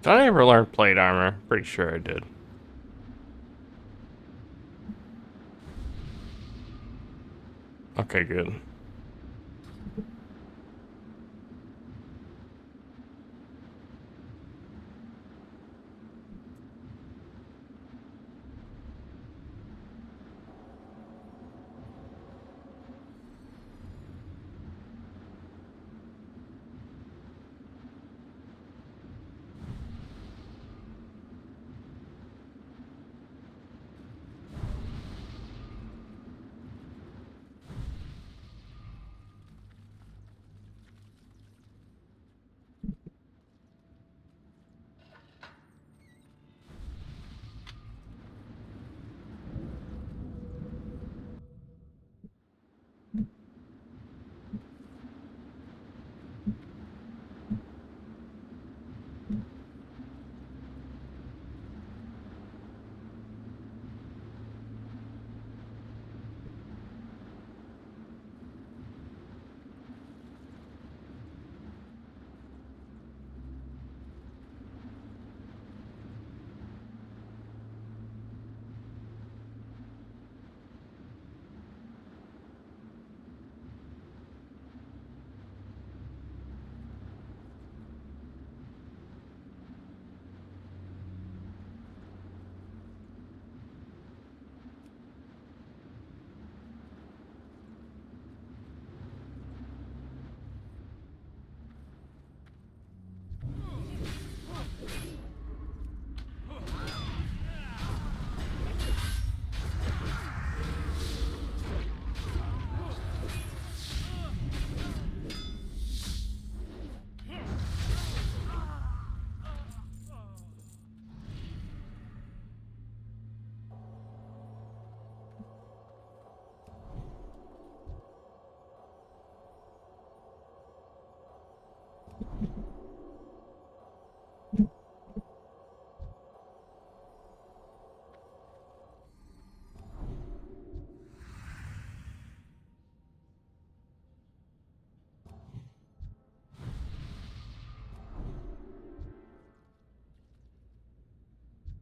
Did I ever learn plate armor? Pretty sure I did. Okay, good.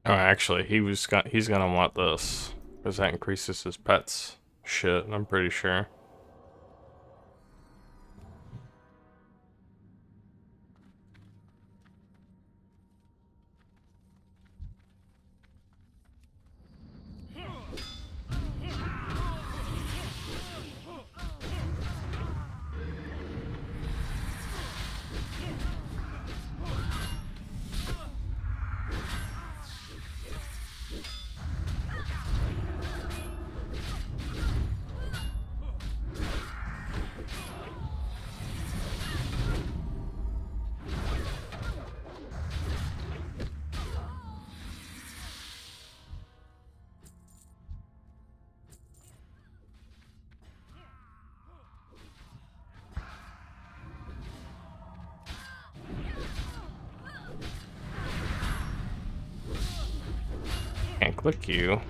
Oh, actually, he's gonna want this because that increases his pets shit. I'm pretty sure. Can't click you.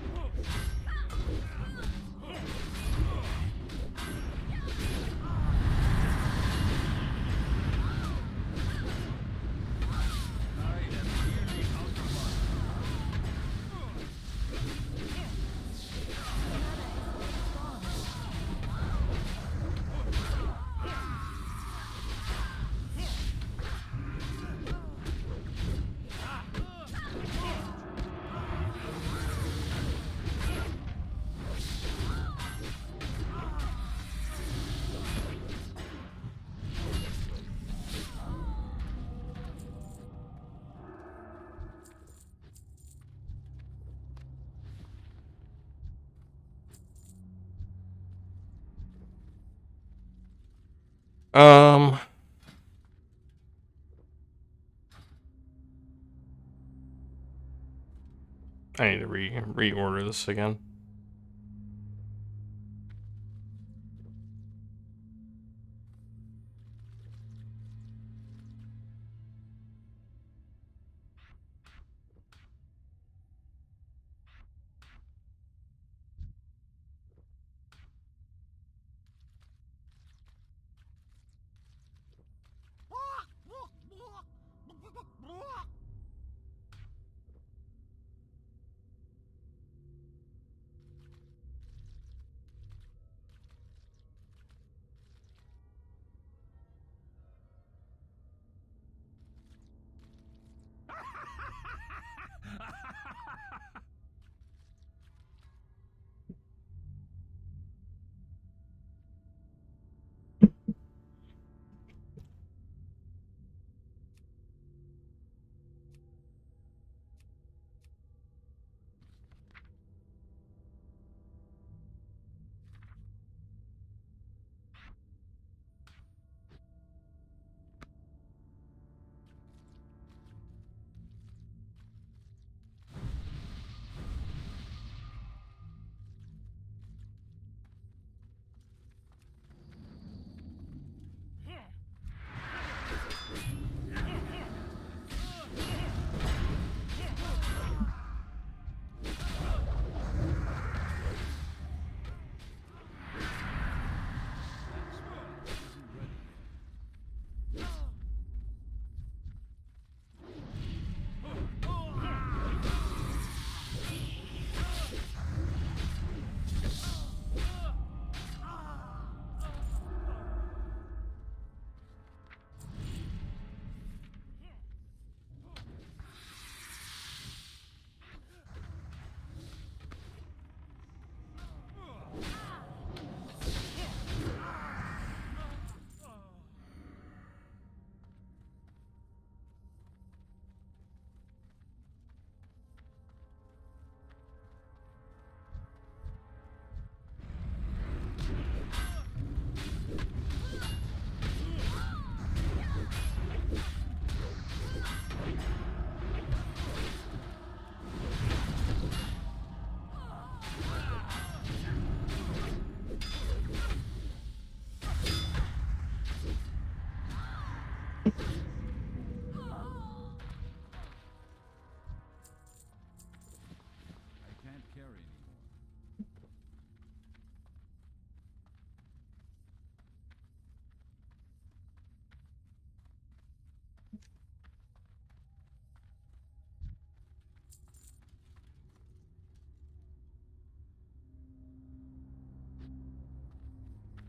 Um, I need to reorder this again.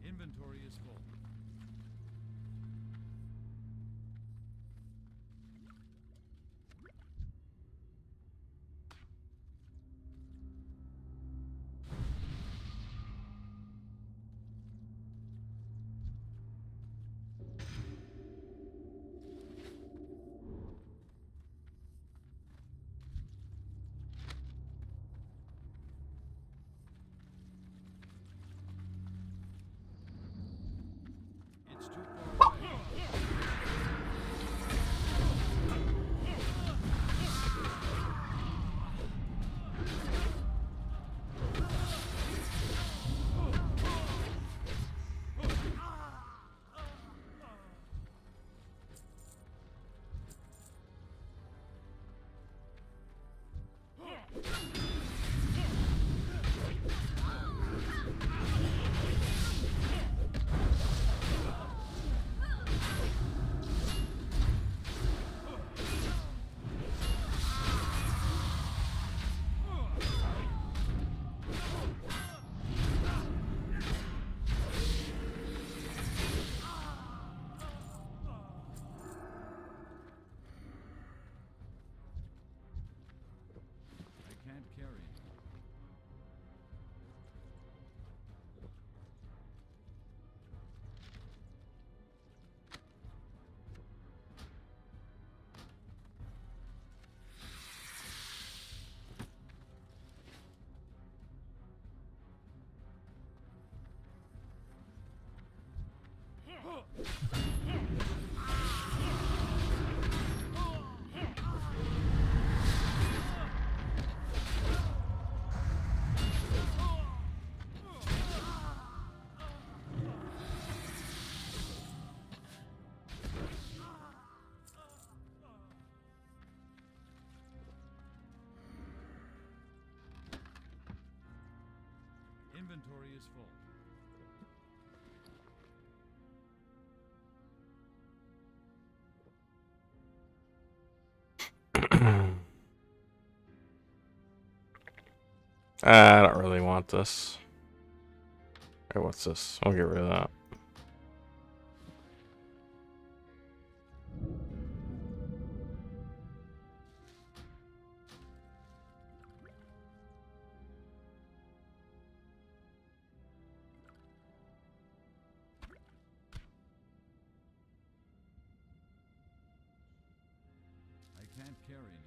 Inventory is full. Inventory is full. I don't really want this. Hey, what's this? I'll get rid of that. I can't carry anymore.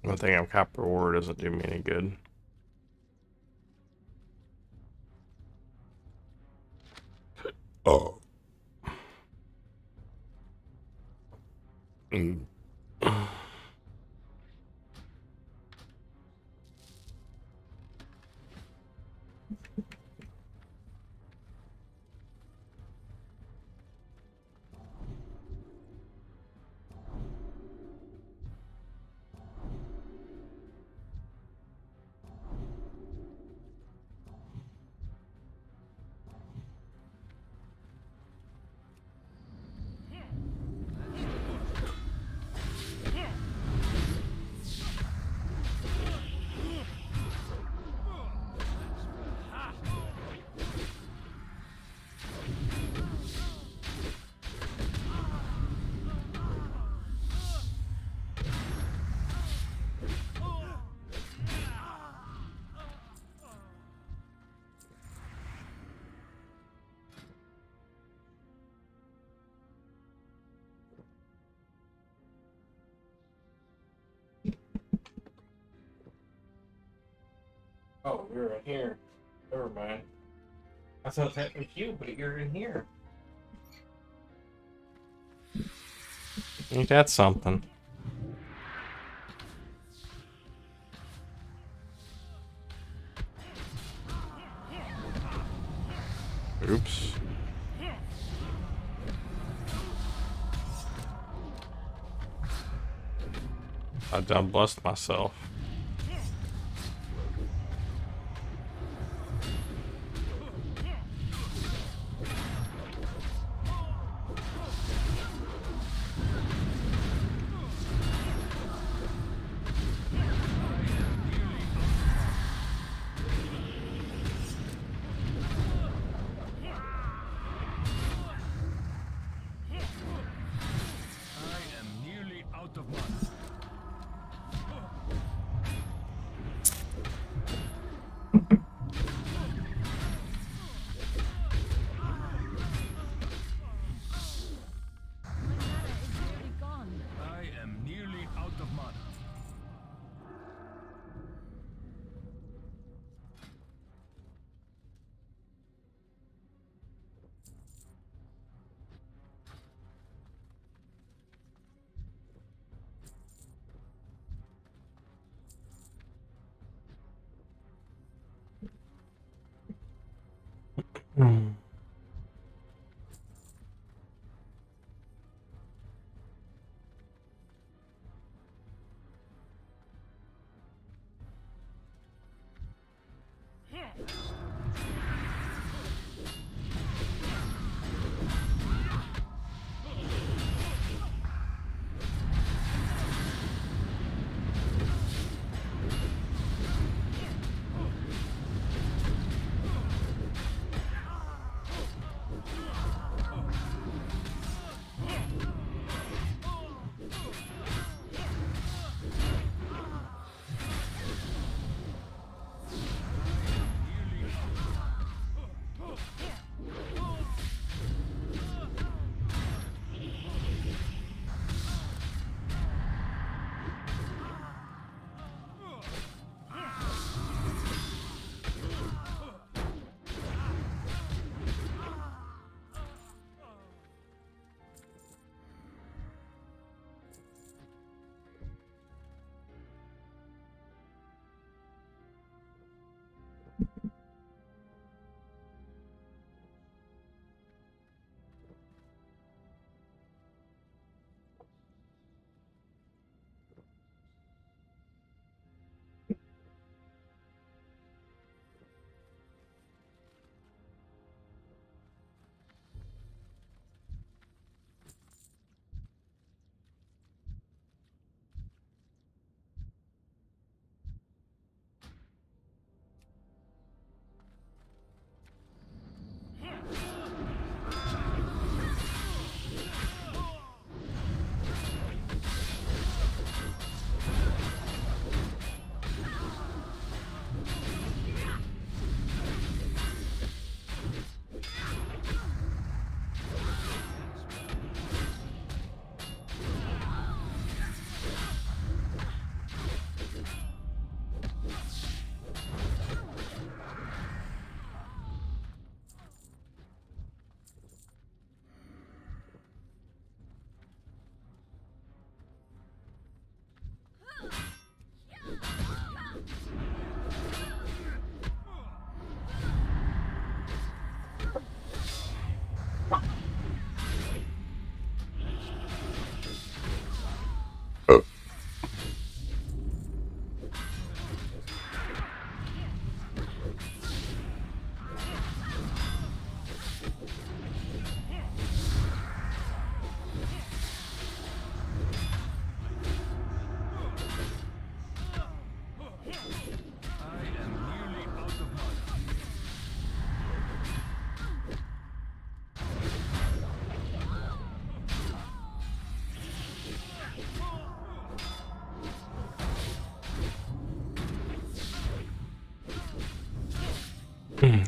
One thing of copper ore doesn't do me any good. Oh. Oh, you're in here. Never mind. I thought that was you, but you're in here. Ain't that something? Oops. I done blessed myself. Hmm.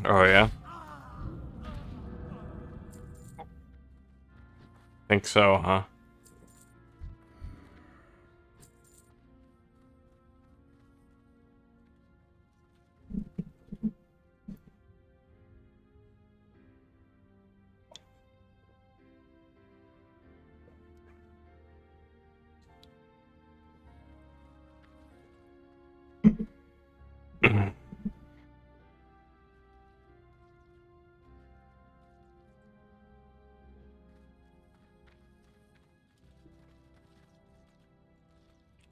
Oh yeah? Think so, huh?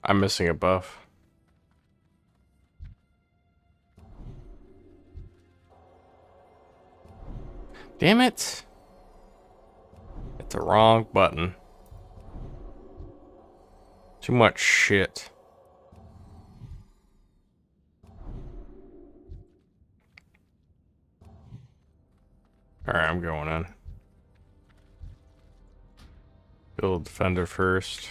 I'm missing a buff. Damn it! Hit the wrong button. Too much shit. Alright, I'm going in. Build defender first.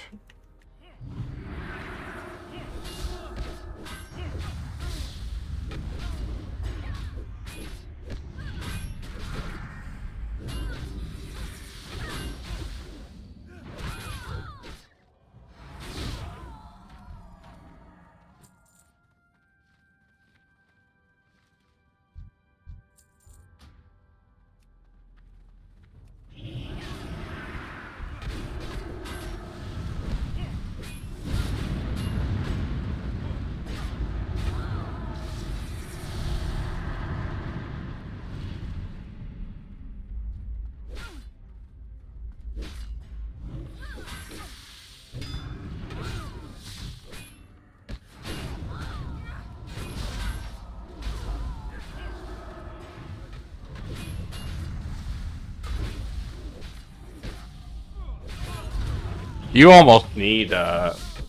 You almost need,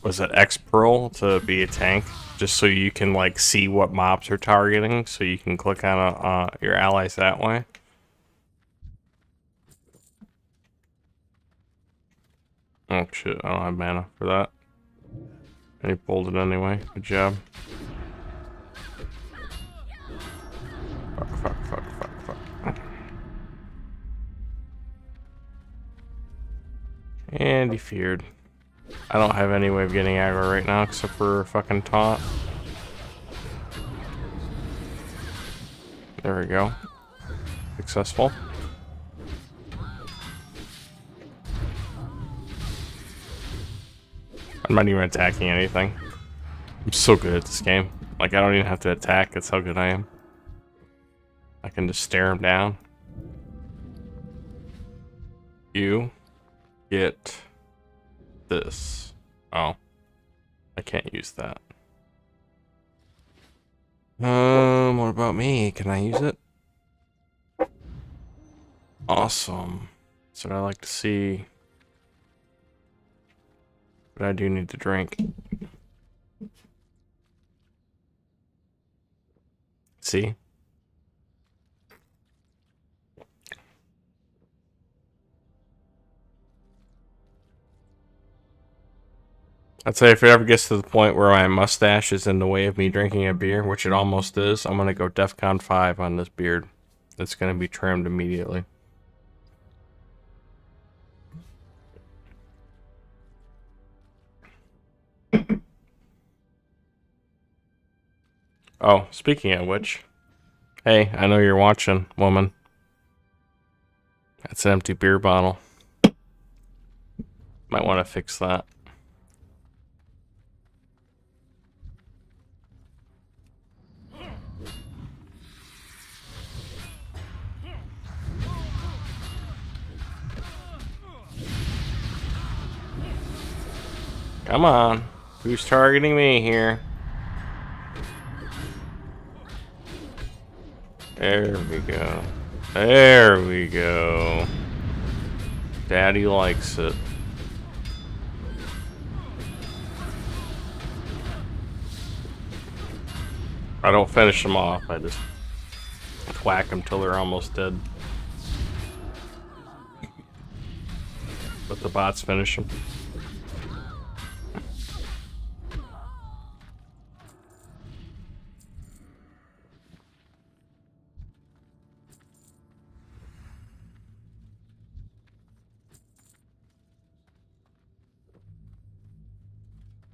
was it X-Pearl to be a tank? Just so you can, like, see what mobs are targeting, so you can click on your allies that way. Oh shit, I don't have mana for that. And he pulled it anyway. Good job. Fuck. And he feared. I don't have any way of getting aggro right now except for a fucking taunt. There we go. Successful. I'm not even attacking anything. I'm so good at this game. Like, I don't even have to attack. That's how good I am. I can just stare him down. You get this. Oh. I can't use that. What about me? Can I use it? Awesome. That's what I like to see. But I do need to drink. See? I'd say if it ever gets to the point where my mustache is in the way of me drinking a beer, which it almost is, I'm gonna go DEFCON 5 on this beard. It's gonna be trimmed immediately. Oh, speaking of which, hey, I know you're watching, woman. That's an empty beer bottle. Might want to fix that. Come on. Who's targeting me here? There we go. There we go. Daddy likes it. I don't finish them off. I just whack them till they're almost dead. But the bots finish them.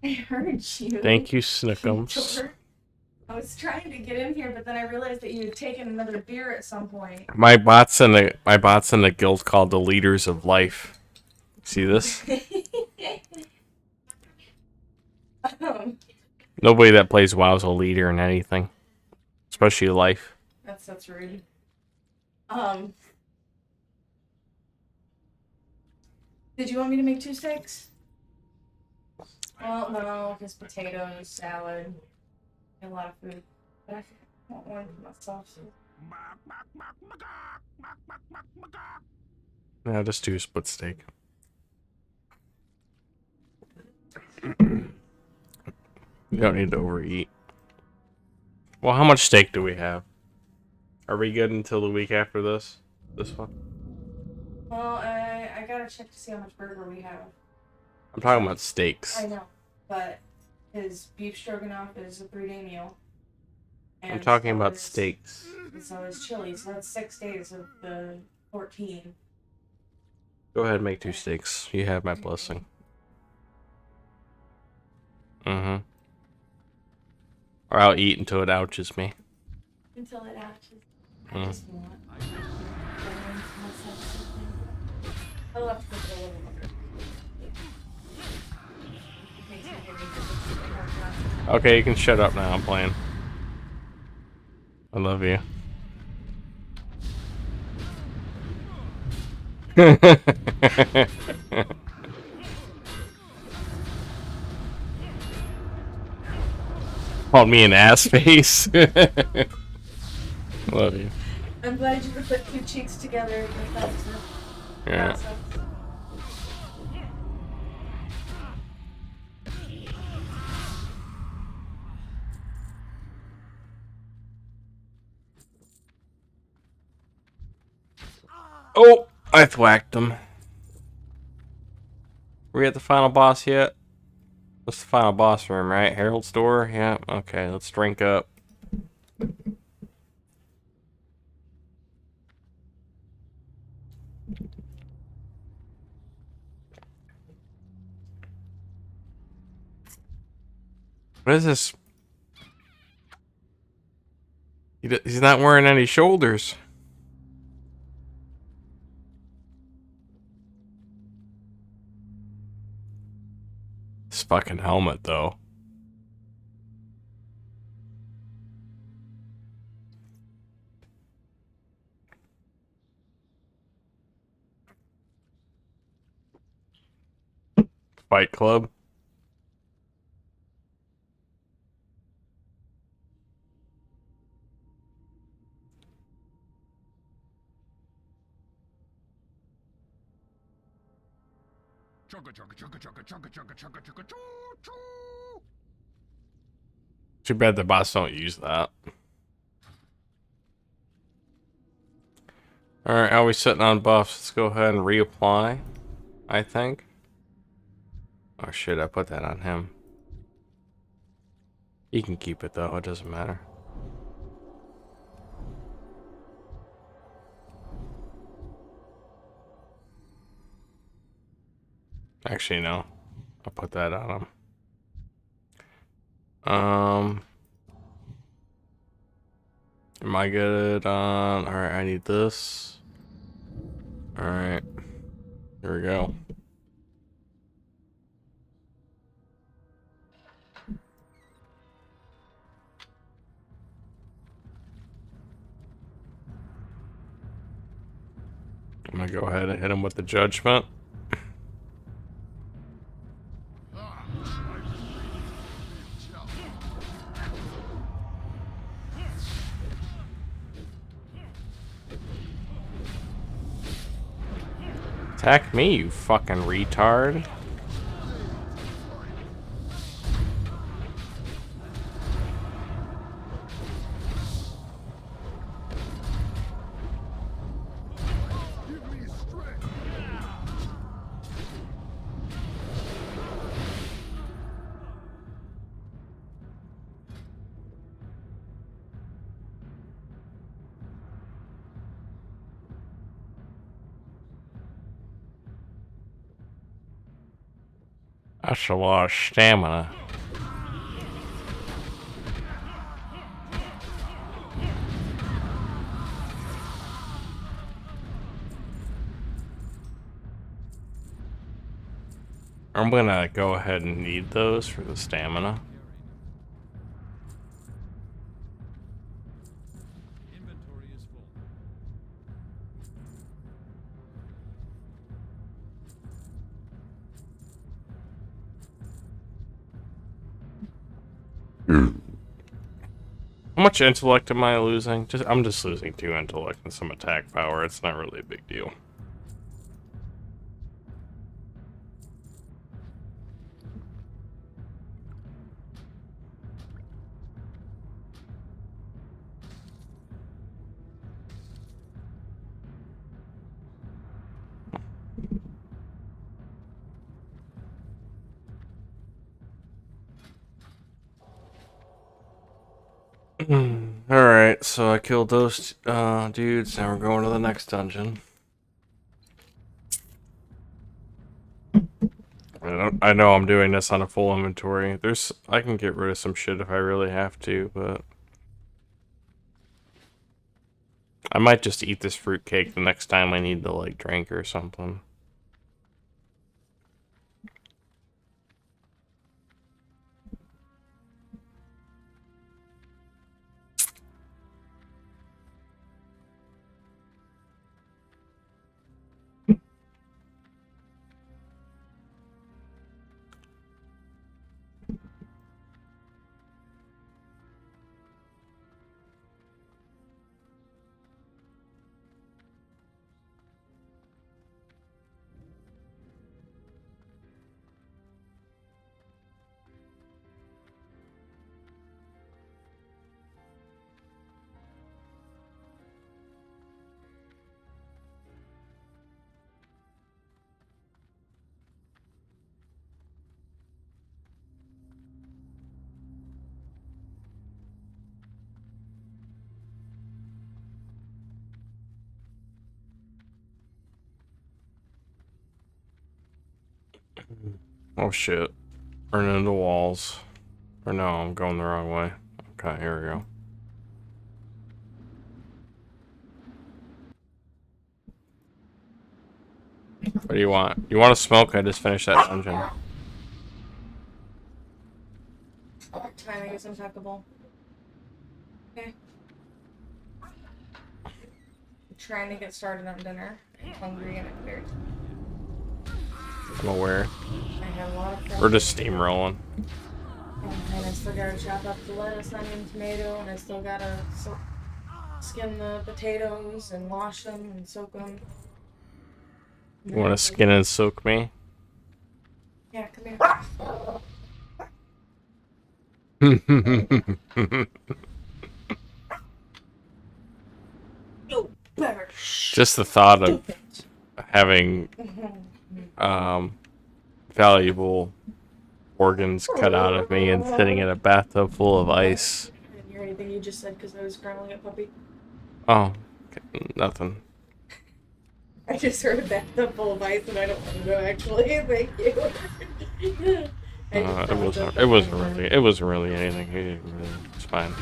I heard you. Thank you, You Snickums. dork. I was trying to get in here, but then I realized that you had taken another beer at some point. My bot's in the guild called the Leaders of Life. See this? Nobody that plays WoW is a leader in anything, especially life. That's rude. Did you want me to make 2 steaks? Well, no, just potatoes, salad, and a lot of food. But I want one for myself. So. Yeah, just do a split steak. You don't need to overeat. Well, how much steak do we have? Are we good until the week after this? This one? Well, I gotta check to see how much burger we have. I'm talking about steaks. I know, but his beef stroganoff is a 3-day meal. And I'm talking so about is- steaks. And so is chili, so that's 6 days of the 14. Go ahead and make 2 steaks. You have my blessing. Mm-hmm. Or I'll eat until it ouches me. Until it ouches. I Mm. just want. I'll have to put it a little longer. Makes me give me the- Okay, you can shut up now. I'm playing. I love you. Called me an ass face. Love you. I'm glad you could put 2 cheeks together. Yeah. Oh, I thwacked him. We at the final boss yet? What's the final boss room, right? Herald's door? Yeah, okay, let's drink up. What is this? He's not wearing any shoulders. This fucking helmet, though. Fight Club. Chugga chugga chugga chugga chugga chugga chugga chugga choo choo. Too bad the boss don't use that. Alright, how are we sitting on buffs? Let's go ahead and reapply, I think. Oh shit, I put that on him. He can keep it though, it doesn't matter. Actually, no. I'll put that on him. Am I good on... Alright, I need this. Alright. Here we go. I'm gonna go ahead and hit him with the judgment. Attack me, you fucking retard. That's a lot of stamina. I'm gonna go ahead and need those for the stamina. Inventory is full. How much intellect am I losing? I'm just losing 2 intellect and some attack power. It's not really a big deal. Alright, so I killed those dudes. Now we're going to the next dungeon. I know I'm doing this on a full inventory. I can get rid of some shit if I really have to, but I might just eat this fruitcake the next time I need to like drink or something. Oh shit. Running into walls. Or no, I'm going the wrong way. Okay, here we go. What do you want? You want to smoke? I just finished that dungeon. Timing is impeccable. Okay. I'm trying to get started on dinner. I'm hungry and I'm very I'm aware. I have a lot of fun. We're just steamrolling. And I still gotta chop up the lettuce, onion, tomato, and I still gotta skin the potatoes and wash them and soak them. You want to skin and soak me? Yeah, come here. You better. Just the thought of having valuable organs cut out of me and sitting in a bathtub full of ice. I didn't hear anything you just said because I was growling at Puppy. Oh, nothing. I just heard a bathtub full of ice and I don't want to know actually. Thank you. It wasn't really anything. It's fine.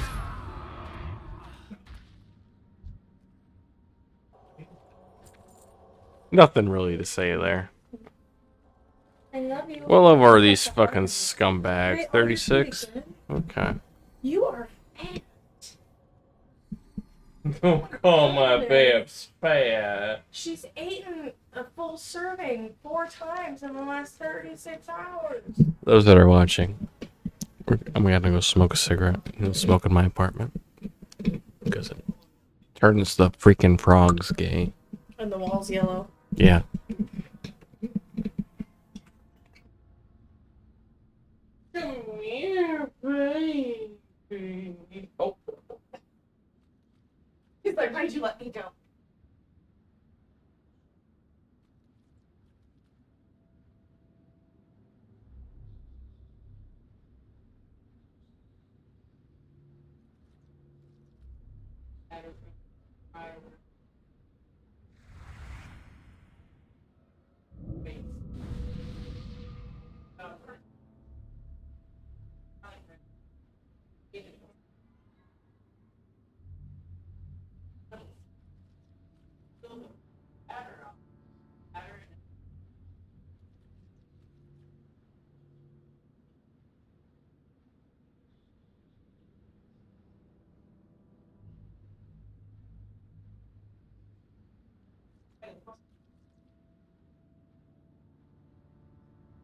Nothing really to say there. I love you. What level are these fucking scumbags? 36? Okay. You are fat. Don't call my babes fat. She's eaten a full serving 4 times in the last 36 hours. Those that are watching, I'm gonna go smoke a cigarette and smoke in my apartment. Because it turns the freaking frogs gay. And the wall's yellow. Yeah. Come here, baby. Oh. He's like, why'd you let me go?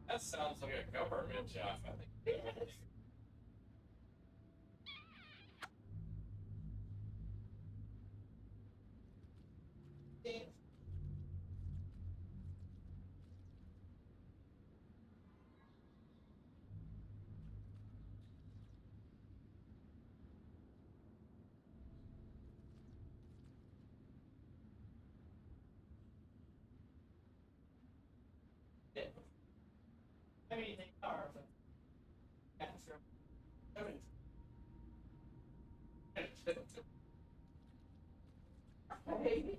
That sounds like a government job. I mean, they are, but that's true. Hey.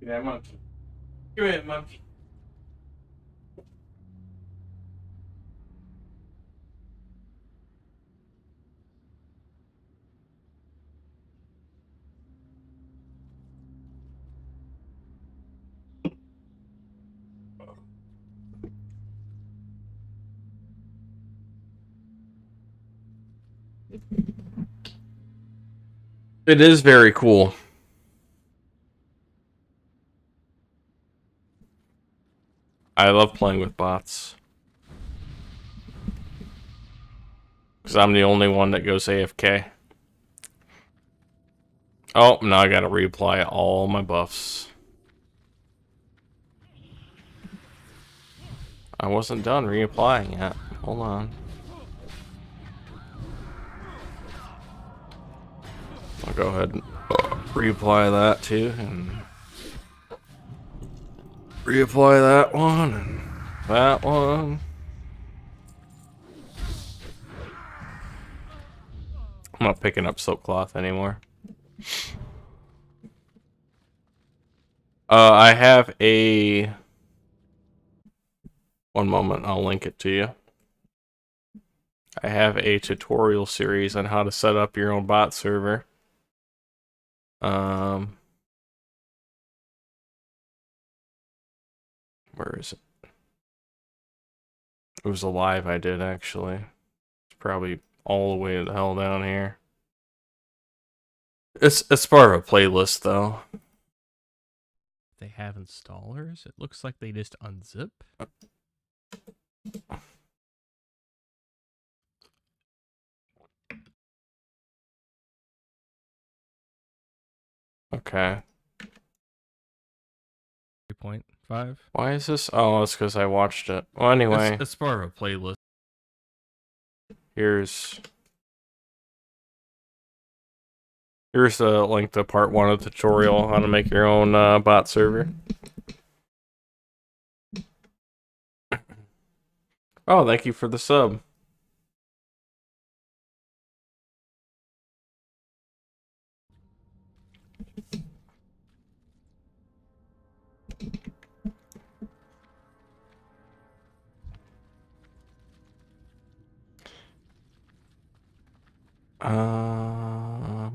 Yeah, monkey. Come here, monkey. It is very cool. I love playing with bots. Because I'm the only one that goes AFK. Oh, now I gotta reapply all my buffs. I wasn't done reapplying yet. Hold on. I'll go ahead and reapply that too, and reapply that one, and that one. I'm not picking up silk cloth anymore. I have a... One moment, I'll link it to you. I have a tutorial series on how to set up your own bot server. Where is it? It was a live I did, actually. It's probably all the way the hell down here. It's part of a playlist, though. They have installers? It looks like they just unzip. Okay. 3.5. Why is this? Oh, it's because I watched it. Well, anyway. It's part of a playlist. Here's the link to part 1 of the tutorial, how to make your own bot server. Oh, thank you for the sub.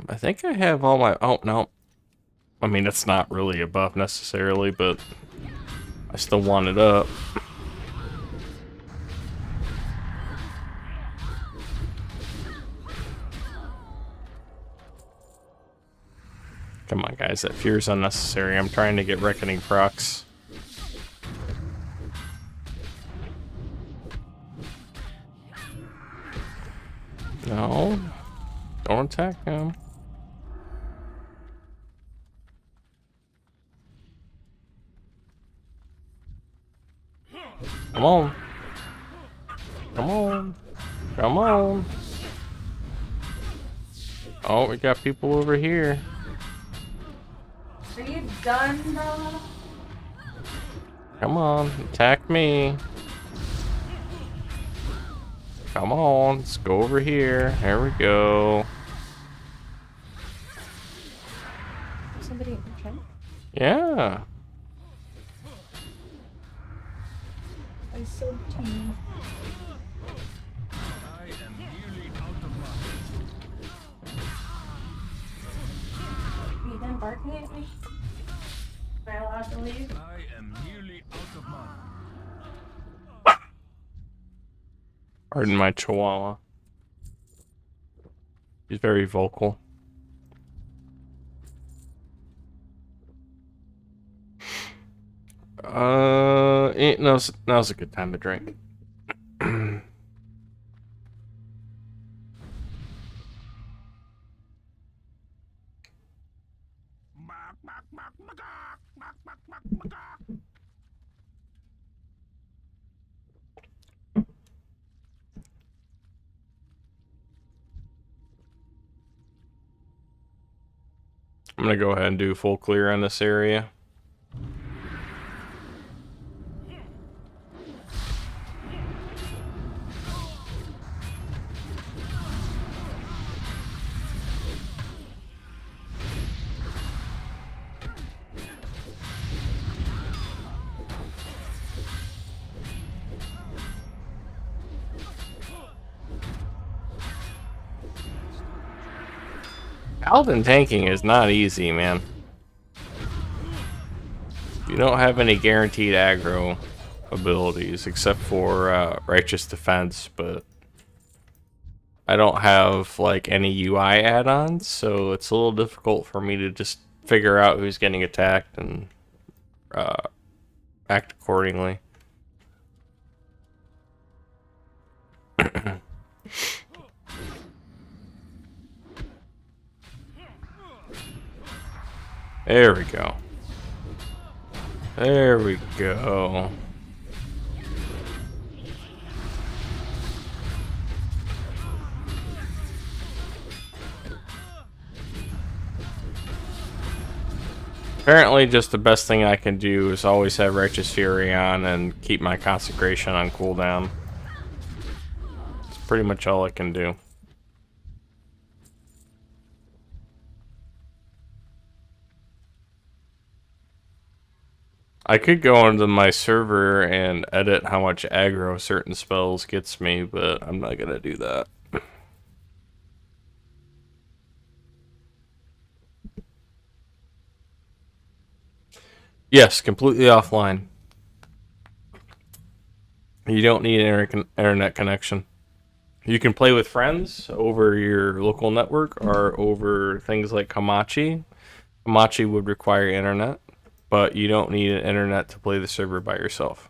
I think I have all my... Oh, no. I mean, it's not really a buff necessarily, but I still want it up. Come on, guys. That fear is unnecessary. I'm trying to get Reckoning procs. No. Don't attack him. Come on. Come on. Come on. Oh, we got people over here. Are you done, bro? Come on, attack me. Come on, let's go over here. There we go. Somebody in the trunk? Yeah. I so team. I am nearly out of mana. Are you done barking at me? Am I allowed to leave? I am nearly out of mana. Pardon my chihuahua. He's very vocal. Now's a good time to drink. I'm gonna go ahead and do full clear on this area. Paladin tanking is not easy, man. You don't have any guaranteed aggro abilities except for Righteous Defense, but I don't have like any UI add-ons, so it's a little difficult for me to just figure out who's getting attacked and act accordingly. There we go. There we go. Apparently, just the best thing I can do is always have Righteous Fury on and keep my Consecration on cooldown. It's pretty much all I can do. I could go into my server and edit how much aggro certain spells gets me, but I'm not gonna do that. Yes, completely offline. You don't need an internet connection. You can play with friends over your local network or over things like Hamachi. Hamachi would require internet, but you don't need an internet to play the server by yourself.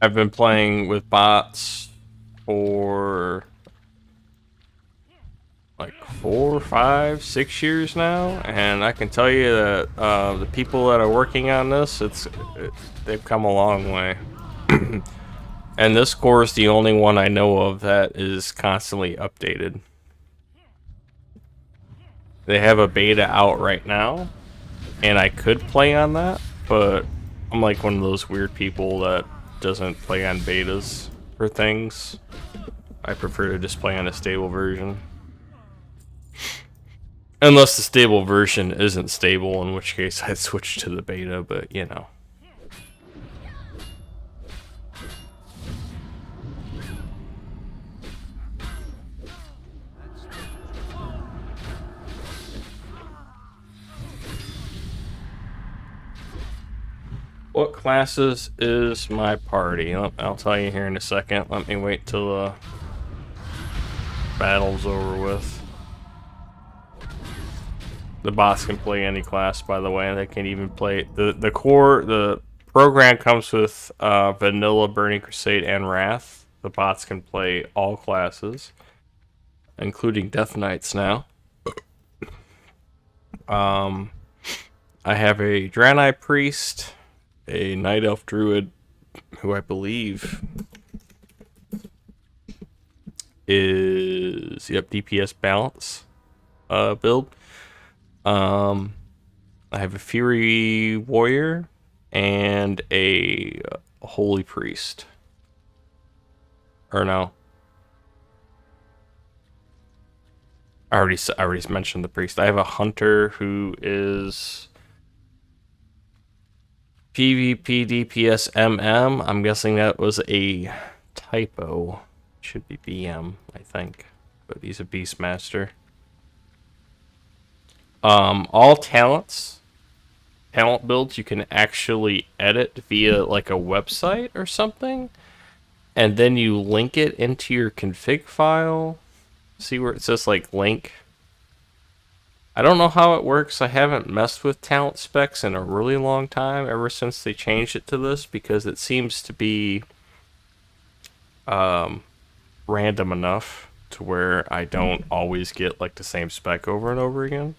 I've been playing with bots for like 4, 5, 6 years now, and I can tell you that the people that are working on this, they've come a long way. And this core is the only one I know of that is constantly updated. They have a beta out right now, and I could play on that, but I'm like one of those weird people that doesn't play on betas for things. I prefer to just play on a stable version. Unless the stable version isn't stable, in which case I'd switch to the beta, but you know. What classes is my party? I'll tell you here in a second. Let me wait till the battle's over with. The bots can play any class, by the way. They can even play the core. The program comes with vanilla, Burning Crusade, and Wrath. The bots can play all classes, including Death Knights now. I have a Draenei Priest, a Night Elf Druid, who I believe is DPS balance build. I have a Fury Warrior and a Holy Priest. Or no, I already mentioned the priest. I have a hunter who is PvP DPS MM. I'm guessing that was a typo. Should be BM, I think. But he's a Beastmaster. All talent builds you can actually edit via like a website or something, and then you link it into your config file. See where it says like link? I don't know how it works. I haven't messed with talent specs in a really long time, ever since they changed it to this, because it seems to be random enough to where I don't always get like the same spec over and over again.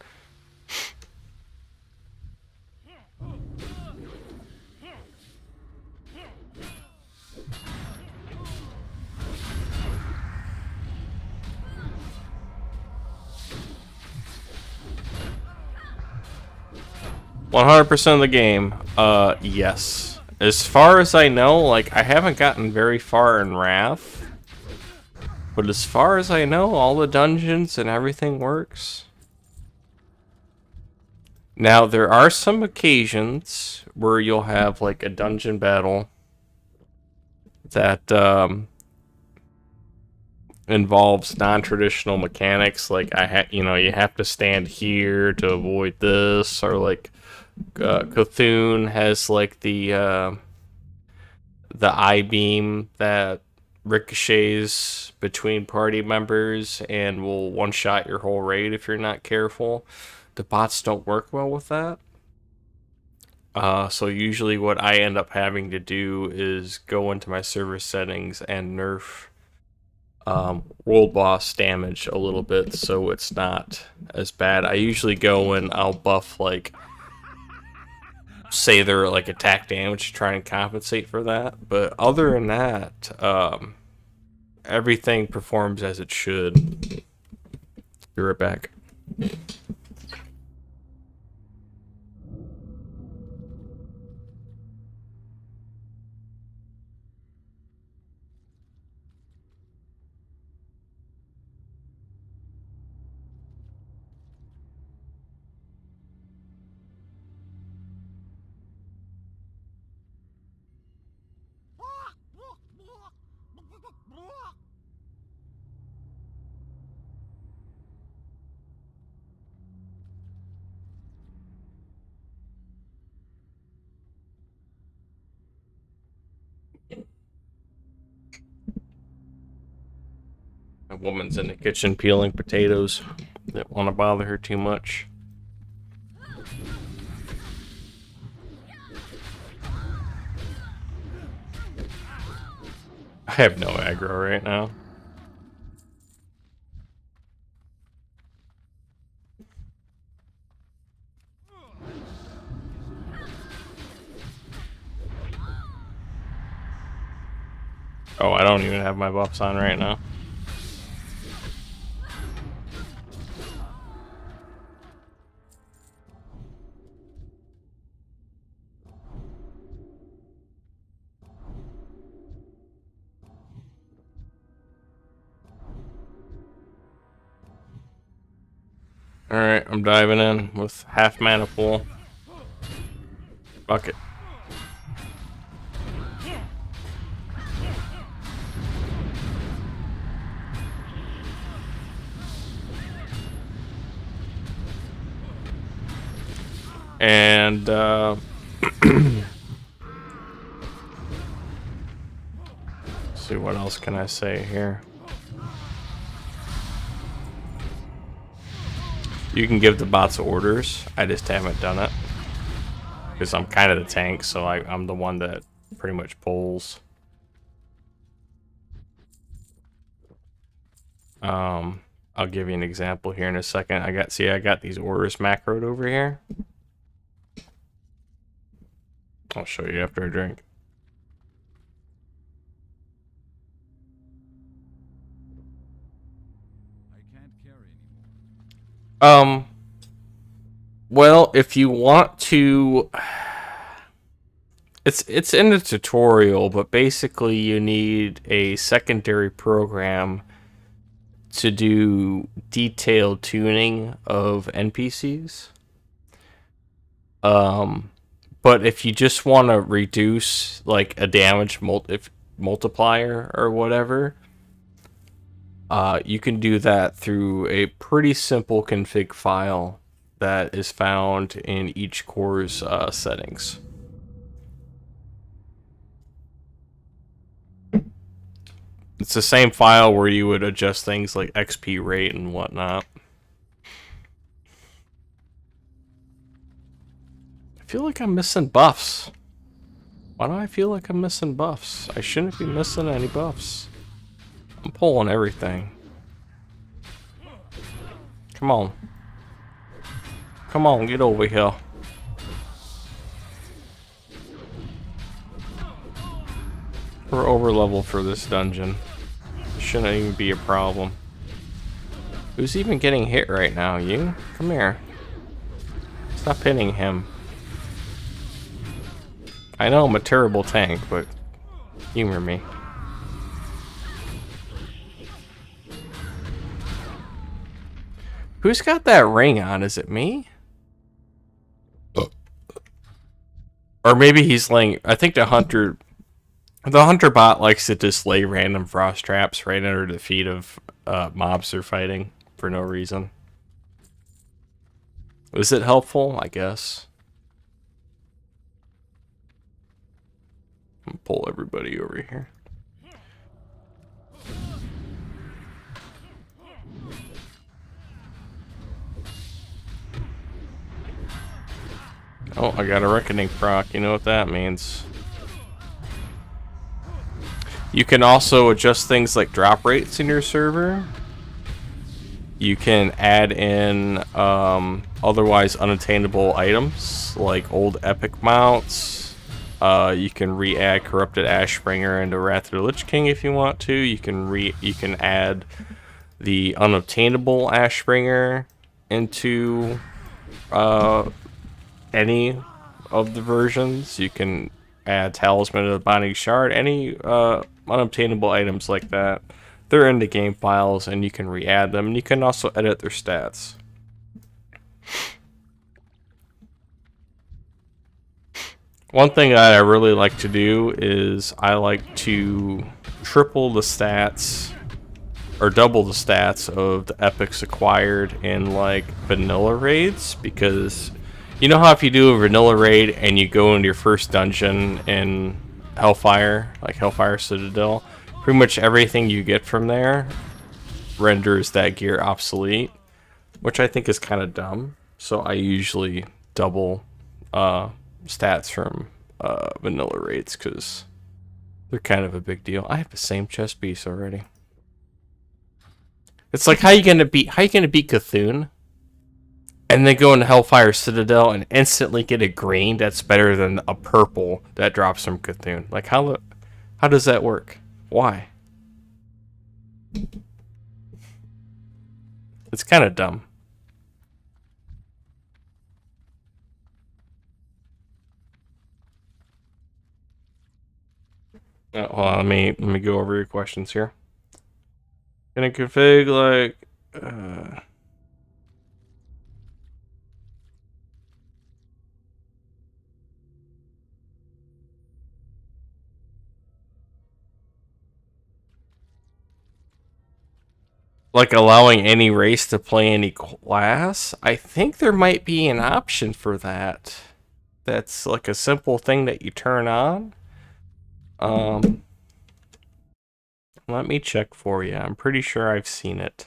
100% of the game. Yes. As far as I know, like, I haven't gotten very far in Wrath. But as far as I know, all the dungeons and everything works. Now, there are some occasions where you'll have, like, a dungeon battle that, involves non-traditional mechanics, like you have to stand here to avoid this, or like Cthulhu has like the I-beam that ricochets between party members and will one-shot your whole raid if you're not careful. The bots don't work well with that. So usually what I end up having to do is go into my server settings and nerf world boss damage a little bit so it's not as bad. I usually go and I'll buff, like, say they're like attack damage to try and compensate for that, but other than that, everything performs as it should. Be right back. A woman's in the kitchen peeling potatoes. Didn't want to bother her too much. I have no aggro right now. Oh, I don't even have my buffs on right now. Alright, I'm diving in with half mana pool. Bucket. And see, what else can I say here? You can give the bots orders. I just haven't done it because I'm kind of the tank, so I'm the one that pretty much pulls. I'll give you an example here in a second. I got these orders macroed over here. I'll show you after I drink. I can't carry anymore. Well, if you want to, it's in the tutorial, but basically you need a secondary program to do detailed tuning of NPCs. But if you just want to reduce like a damage multiplier or whatever, you can do that through a pretty simple config file that is found in each core's settings. It's the same file where you would adjust things like XP rate and whatnot. I feel like I'm missing buffs. Why do I feel like I'm missing buffs? I shouldn't be missing any buffs. I'm pulling everything. Come on. Come on, get over here. We're over level for this dungeon. Shouldn't even be a problem. Who's even getting hit right now? You? Come here. Stop hitting him. I know I'm a terrible tank, but humor me. Who's got that ring on? Is it me? Or maybe he's laying... I think the hunter bot likes to just lay random frost traps right under the feet of mobs they're fighting for no reason. Is it helpful? I guess. I'll pull everybody over here. Oh, I got a Reckoning proc. You know what that means. You can also adjust things like drop rates in your server. You can add in otherwise unattainable items like old epic mounts. You can re-add Corrupted Ashbringer into Wrath of the Lich King if you want to. You can add the unobtainable Ashbringer into any of the versions. You can add Talisman of the Binding Shard, any unobtainable items like that. They're in the game files and you can re-add them, and you can also edit their stats. One thing that I really like to do is I like to triple the stats or double the stats of the epics acquired in like vanilla raids, because you know how if you do a vanilla raid and you go into your first dungeon in Hellfire, like Hellfire Citadel, pretty much everything you get from there renders that gear obsolete, which I think is kind of dumb. So I usually double stats from vanilla raids because they're kind of a big deal. I have the same chest piece already. It's like, how you gonna beat Cthulhu and then go into Hellfire Citadel and instantly get a green that's better than a purple that drops from Cthulhu? Like, how does that work? Why? It's kind of dumb. Hold on, let me go over your questions here. Gonna config like allowing any race to play any class. I think there might be an option for that. That's like a simple thing that you turn on. Let me check for you. I'm pretty sure I've seen it.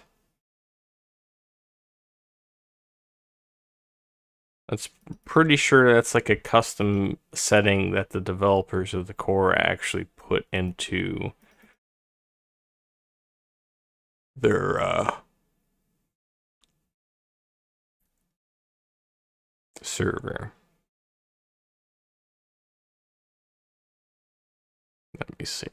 That's pretty sure that's like a custom setting that the developers of the core actually put into their server. Let me see.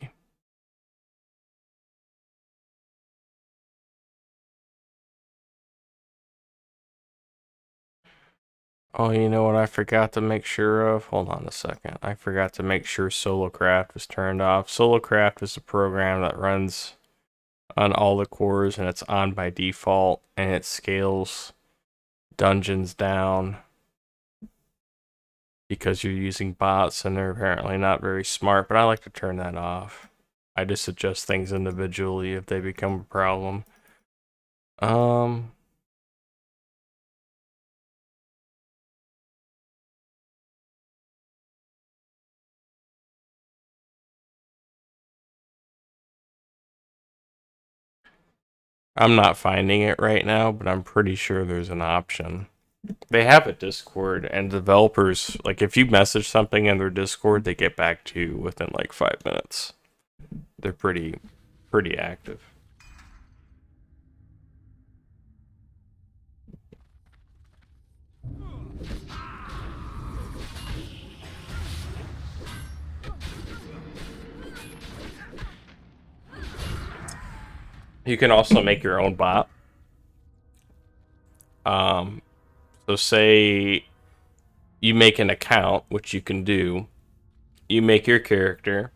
Oh, you know what I forgot to make sure of? Hold on a second. I forgot to make sure SoloCraft was turned off. SoloCraft is a program that runs on all the cores, and it's on by default, and it scales dungeons down because you're using bots, and they're apparently not very smart, but I like to turn that off. I just adjust things individually if they become a problem. I'm not finding it right now, but I'm pretty sure there's an option. They have a Discord, and developers, like if you message something in their Discord, they get back to you within like 5 minutes. They're pretty active. You can also make your own bot. So say you make an account, which you can do, you make your character,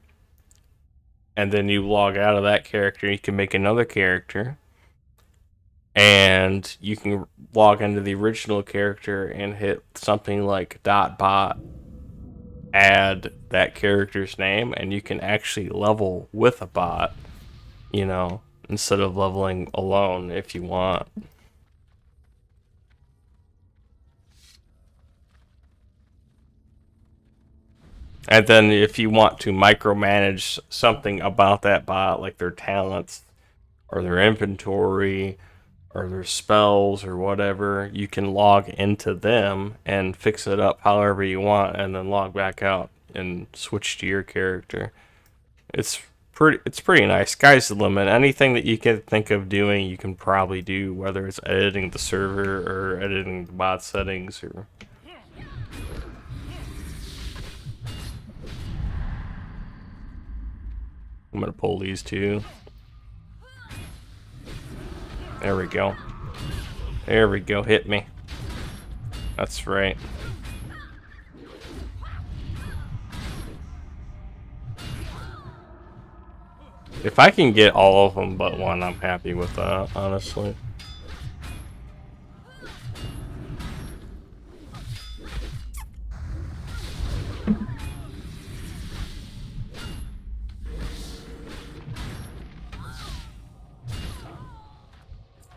and then you log out of that character. You can make another character, and you can log into the original character and hit something like .bot, add that character's name, and you can actually level with a bot, you know, instead of leveling alone if you want. And then if you want to micromanage something about that bot, like their talents or their inventory or their spells or whatever, you can log into them and fix it up however you want, and then log back out and switch to your character. It's pretty nice. Sky's the limit. Anything that you can think of doing, you can probably do, whether it's editing the server or editing the bot settings or... I'm gonna pull these two. There we go. There we go. Hit me. That's right. If I can get all of them but one, I'm happy with that, honestly.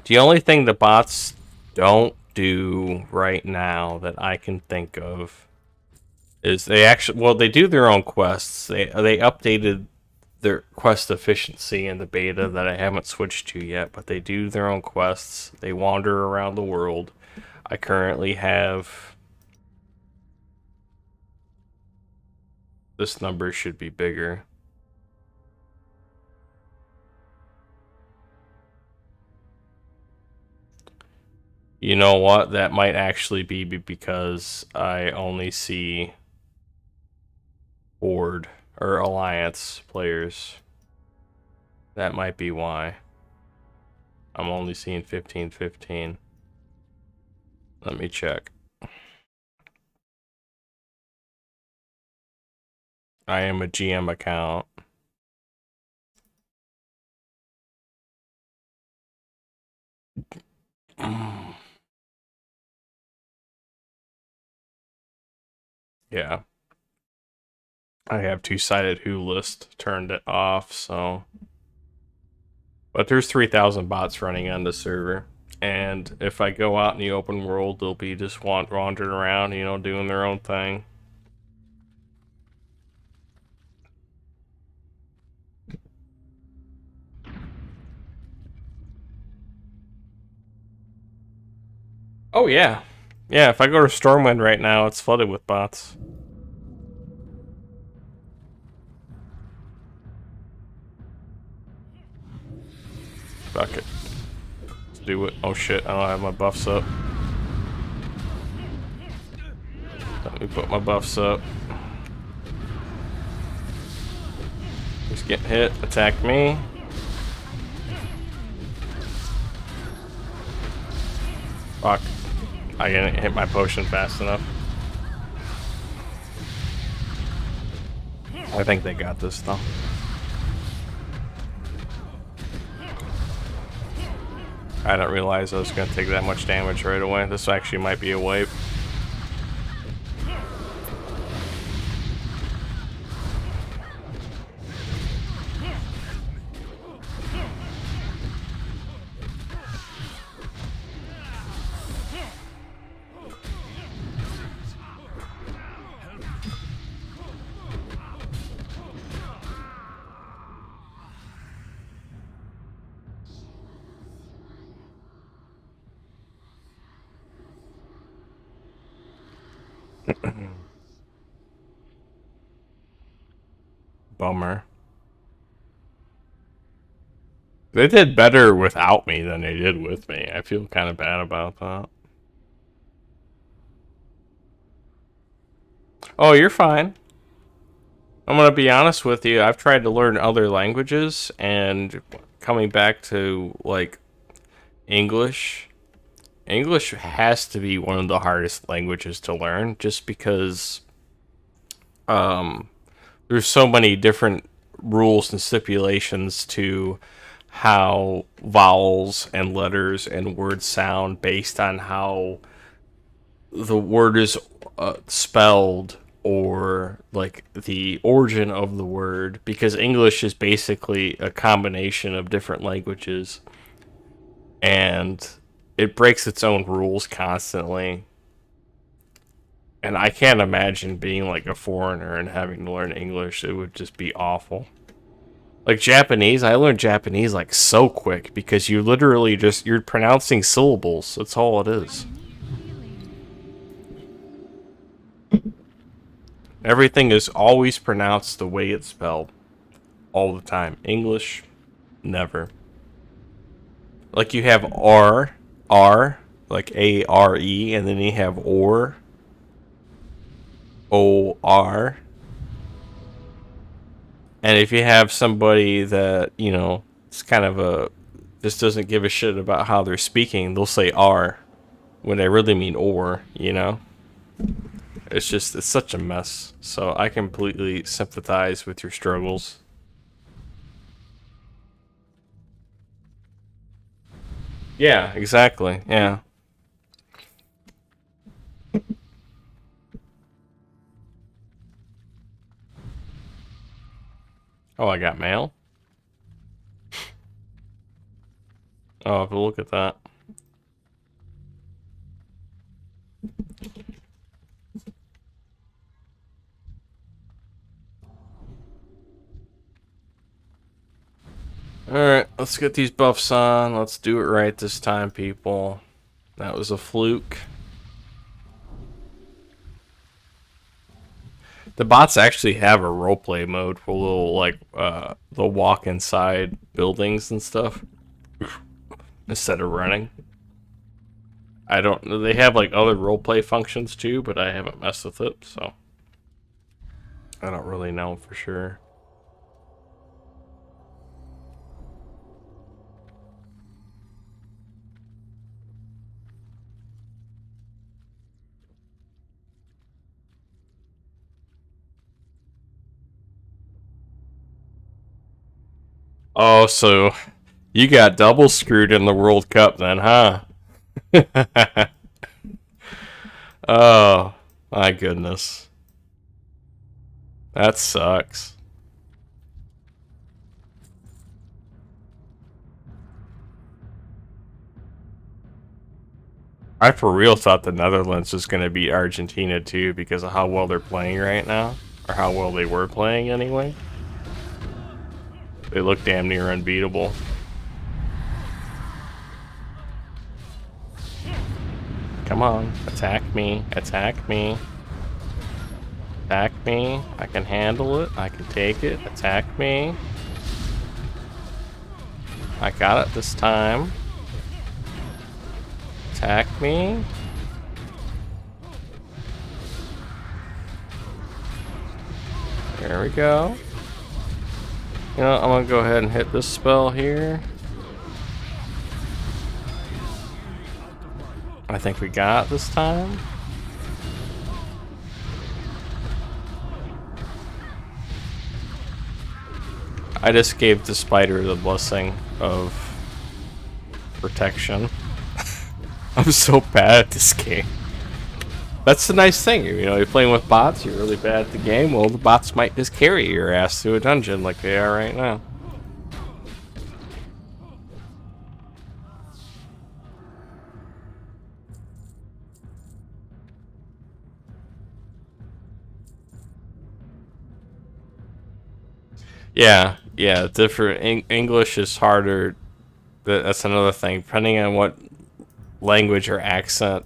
The only thing the bots don't do right now that I can think of is they actually, well, they do their own quests. They updated their quest efficiency in the beta that I haven't switched to yet, but they do their own quests. They wander around the world. I currently have... This number should be bigger. You know what? That might actually be because I only see Horde or Alliance players. That might be why. I'm only seeing 1515. Let me check. I am a GM account. Yeah. I have two-sided who list turned it off, so... But there's 3,000 bots running on the server. And if I go out in the open world, they'll be just wandering around, you know, doing their own thing. Oh, yeah. Yeah, if I go to Stormwind right now, it's flooded with bots. Fuck it. Let's do it. Oh shit, I don't have my buffs up. Let me put my buffs up. He's getting hit. Attack me. Fuck. I didn't hit my potion fast enough. I think they got this though. I didn't realize I was going to take that much damage right away. This actually might be a wipe. Bummer. They did better without me than they did with me. I feel kind of bad about that. Oh, you're fine. I'm gonna be honest with you. I've tried to learn other languages, and coming back to, like, English has to be one of the hardest languages to learn, just because there's so many different rules and stipulations to how vowels and letters and words sound based on how the word is spelled, or like the origin of the word, because English is basically a combination of different languages, and it breaks its own rules constantly. And I can't imagine being like a foreigner and having to learn English. It would just be awful. Like Japanese, I learned Japanese like so quick because you literally just, you're pronouncing syllables. That's all it is. Everything is always pronounced the way it's spelled. All the time. English, never. Like you have R, like A-R-E, and then you have or, O-R. And if you have somebody that, you know, it's kind of just doesn't give a shit about how they're speaking, they'll say R when they really mean or, you know? It's such a mess. So I completely sympathize with your struggles. Yeah, exactly. Yeah. Oh, I got mail? Oh, but look at that. Alright, let's get these buffs on. Let's do it right this time, people. That was a fluke. The bots actually have a roleplay mode where they'll, like, they'll walk inside buildings and stuff instead of running. They have, like, other roleplay functions too, but I haven't messed with it, so I don't really know for sure. Oh, so you got double screwed in the World Cup then, huh? Oh, my goodness. That sucks. I for real thought the Netherlands was going to beat Argentina too because of how well they're playing right now. Or how well they were playing anyway. They look damn near unbeatable. Come on, attack me, attack me. Attack me, I can handle it, I can take it, attack me. I got it this time. Attack me. There we go. You know, I'm gonna go ahead and hit this spell here. I think we got it this time. I just gave the spider the blessing of protection. I'm so bad at this game. That's the nice thing, you know, you're playing with bots, you're really bad at the game, well, the bots might just carry your ass to a dungeon like they are right now. Yeah, different. English is harder. That's another thing. Depending on what language or accent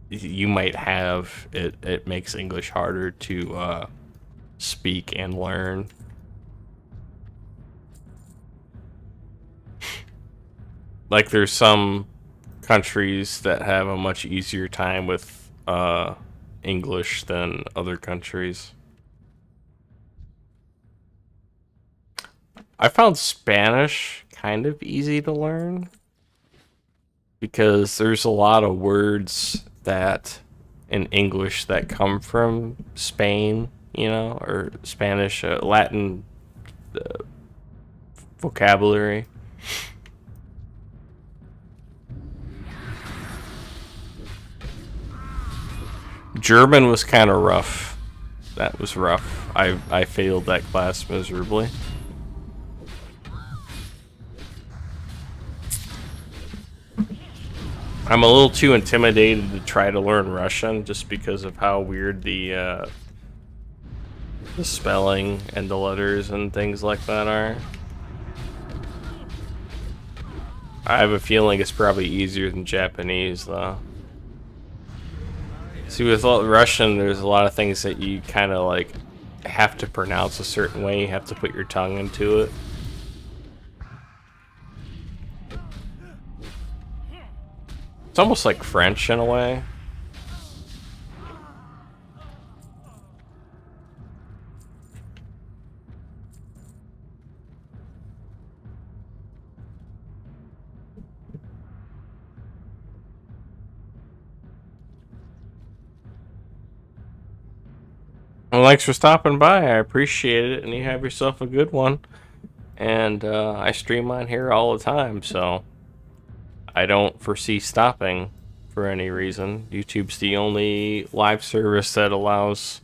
you might have, it makes English harder to speak and learn. Like there's some countries that have a much easier time with English than other countries. I found Spanish kind of easy to learn because there's a lot of words that in English that come from Spain, you know, or Spanish, Latin vocabulary. German was kind of rough. That was rough. I failed that class miserably. I'm a little too intimidated to try to learn Russian just because of how weird the spelling and the letters and things like that are. I have a feeling it's probably easier than Japanese, though. See, with Russian, there's a lot of things that you kind of like have to pronounce a certain way. You have to put your tongue into it. It's almost like French in a way. Well, thanks for stopping by. I appreciate it, and you have yourself a good one. And I stream on here all the time, so I don't foresee stopping for any reason. YouTube's the only live service that allows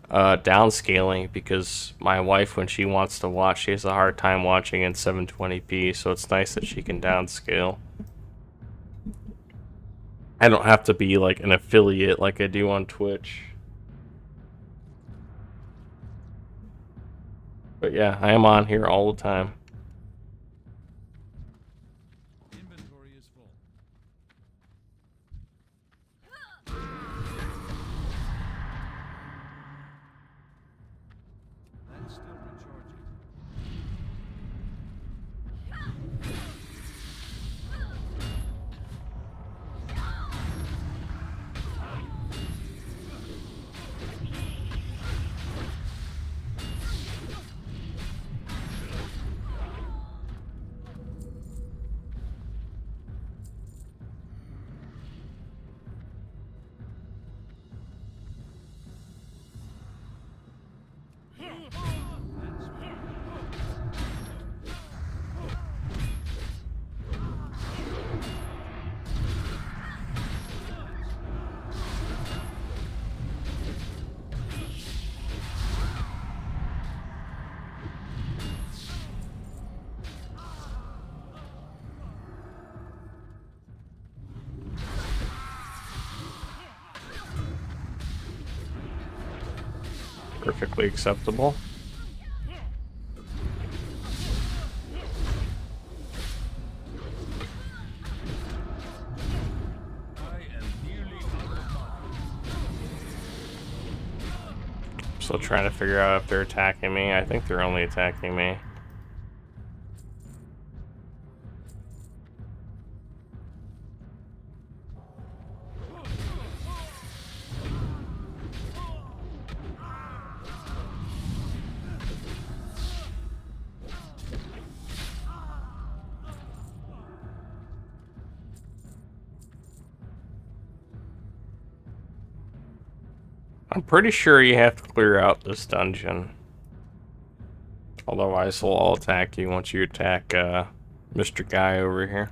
downscaling, because my wife, when she wants to watch, she has a hard time watching in 720p, so it's nice that she can downscale. I don't have to be like an affiliate like I do on Twitch. But yeah, I am on here all the time. Inventory is full. That's still recharging. Perfectly acceptable. Still trying to figure out if they're attacking me. I think they're only attacking me. I'm pretty sure you have to clear out this dungeon. Otherwise, they'll all attack you once you attack Mr. Guy over here.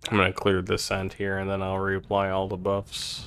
I'm gonna clear this end here, and then I'll reapply all the buffs.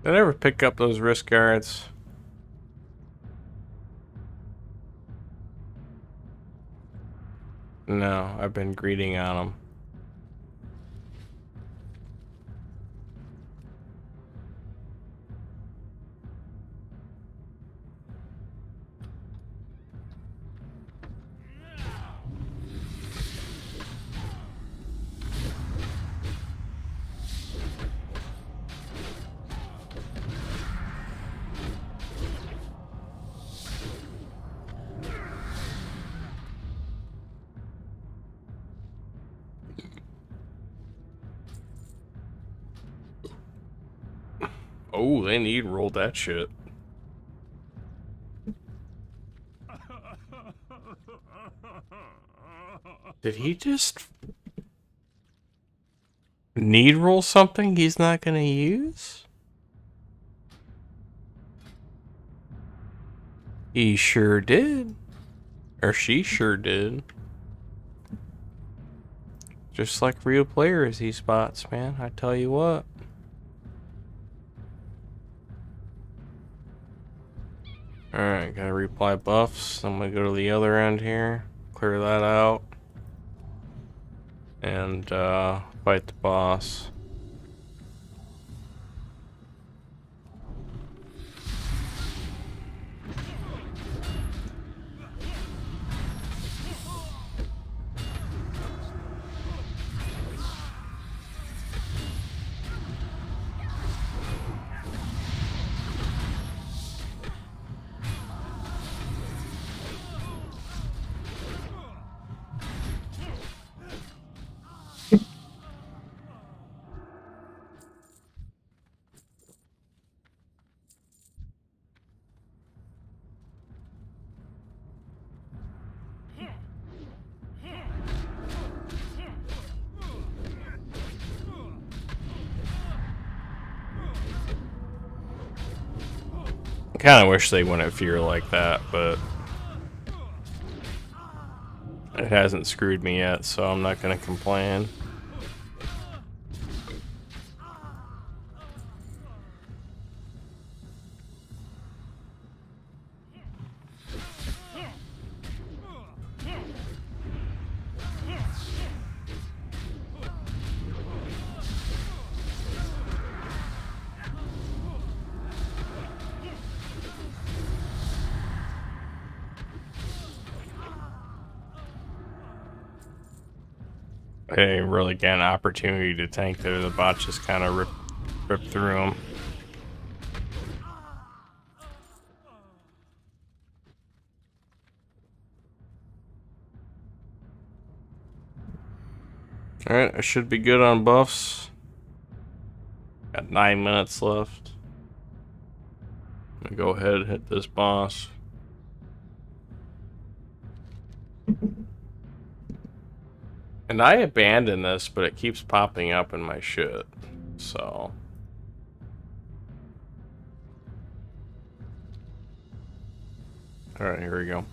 Did I ever pick up those wrist guards? No, I've been greeting on them. Oh, they need rolled that shit. Did he just need roll something he's not gonna use? He sure did. Or she sure did. Just like real players, he spots, man. I tell you what. Alright, gotta reapply buffs. I'm gonna go to the other end here. Clear that out. And fight the boss. I kinda wish they wouldn't fear like that, but it hasn't screwed me yet, so I'm not gonna complain. I didn't really get an opportunity to tank there. The bot just kind of ripped through him. Alright, I should be good on buffs. Got 9 minutes left. I'm gonna go ahead and hit this boss. And I abandoned this, but it keeps popping up in my shit. So. Alright, here we go.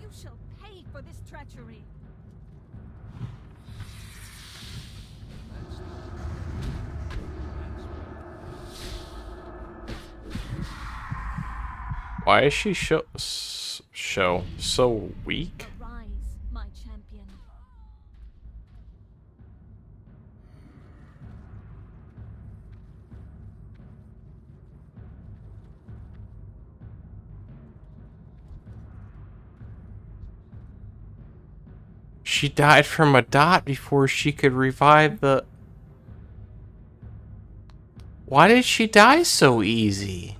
You shall pay for this treachery. Why is she so weak? Arise, my champion. She died from a dot before she could revive the... Why did she die so easy?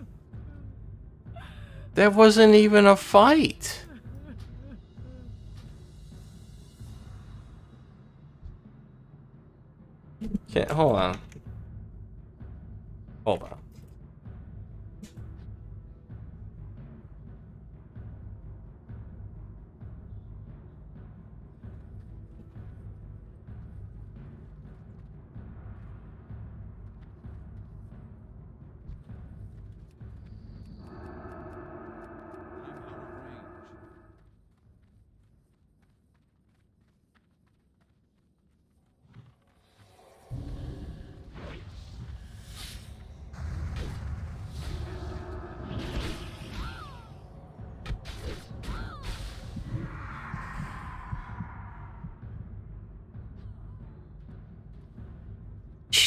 That wasn't even a fight. Okay, hold on. Hold on.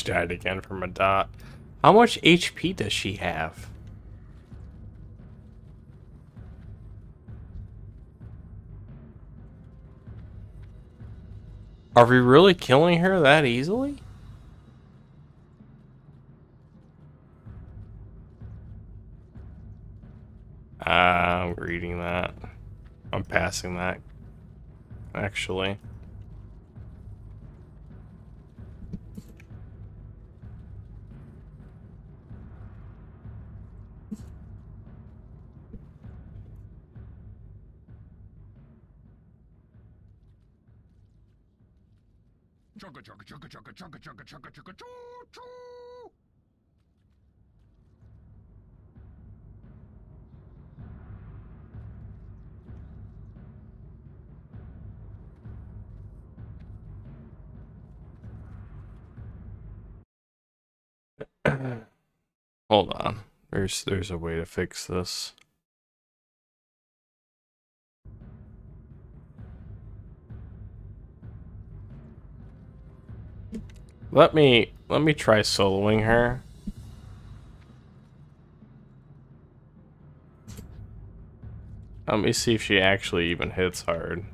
died again from a dot. How much HP does she have? Are we really killing her that easily? I'm reading that. I'm passing that, actually. Chugga chugga chugga chugga chugga chugga chugga chugga choo choo. Hold on. There's a way to fix this. Let me try soloing her. Let me see if she actually even hits hard.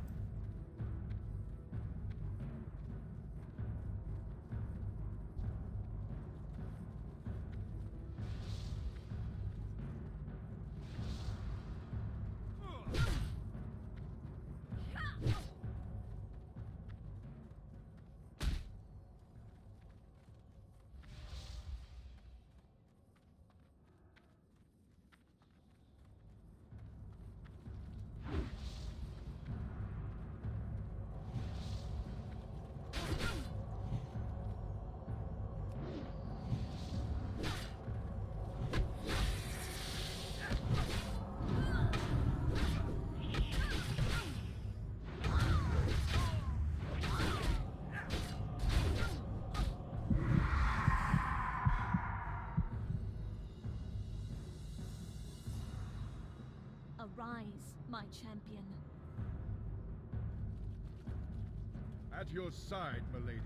Arise, my champion. At your side, milady.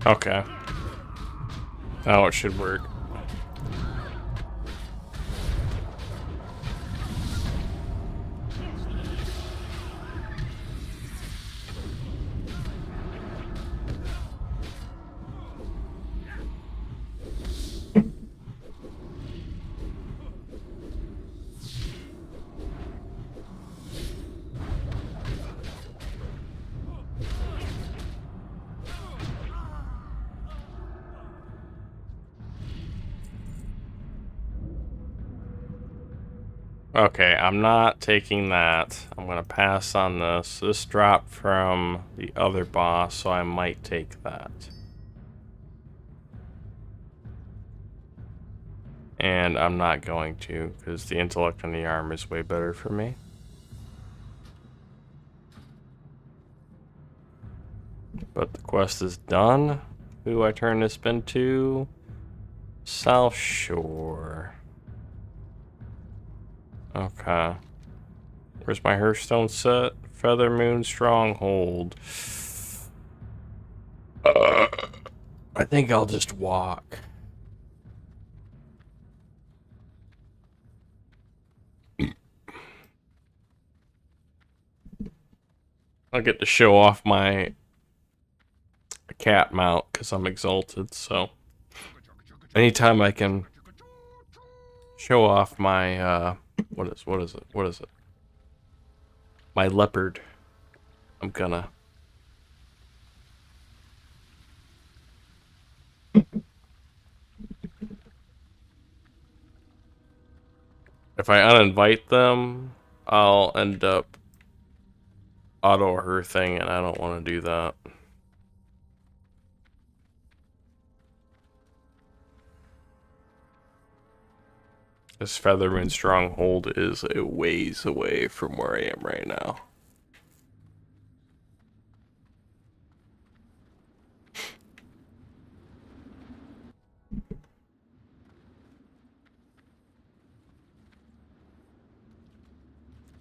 Okay. Now it should work. Okay, I'm not taking that. I'm gonna pass on this. This dropped from the other boss, so I might take that. And I'm not going to, because the intellect on the arm is way better for me. But the quest is done. Who do I turn this bin to? South Shore. Okay. Where's my Hearthstone set? Feather Moon Stronghold. I think I'll just walk. I'll get to show off my cat mount because I'm exalted, so anytime I can show off my what is it? My leopard. I'm gonna. If I uninvite them, I'll end up auto her thing, and I don't want to do that. This Feathermoon Stronghold is a ways away from where I am right now.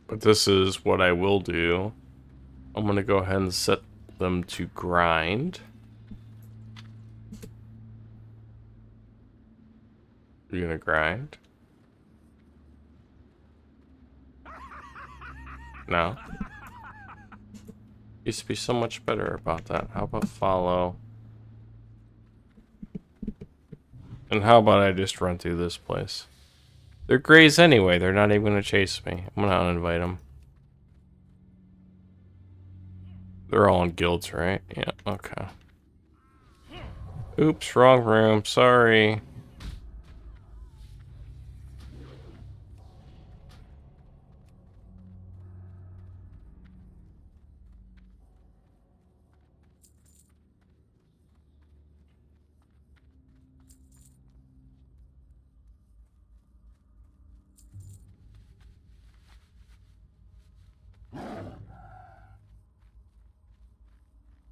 But this is what I will do. I'm gonna go ahead and set them to grind. You gonna grind? No. Used to be so much better about that. How about follow? And how about I just run through this place? They're grays anyway. They're not even gonna chase me. I'm gonna uninvite them. They're all in guilds, right? Yeah, okay. Oops, wrong room. Sorry.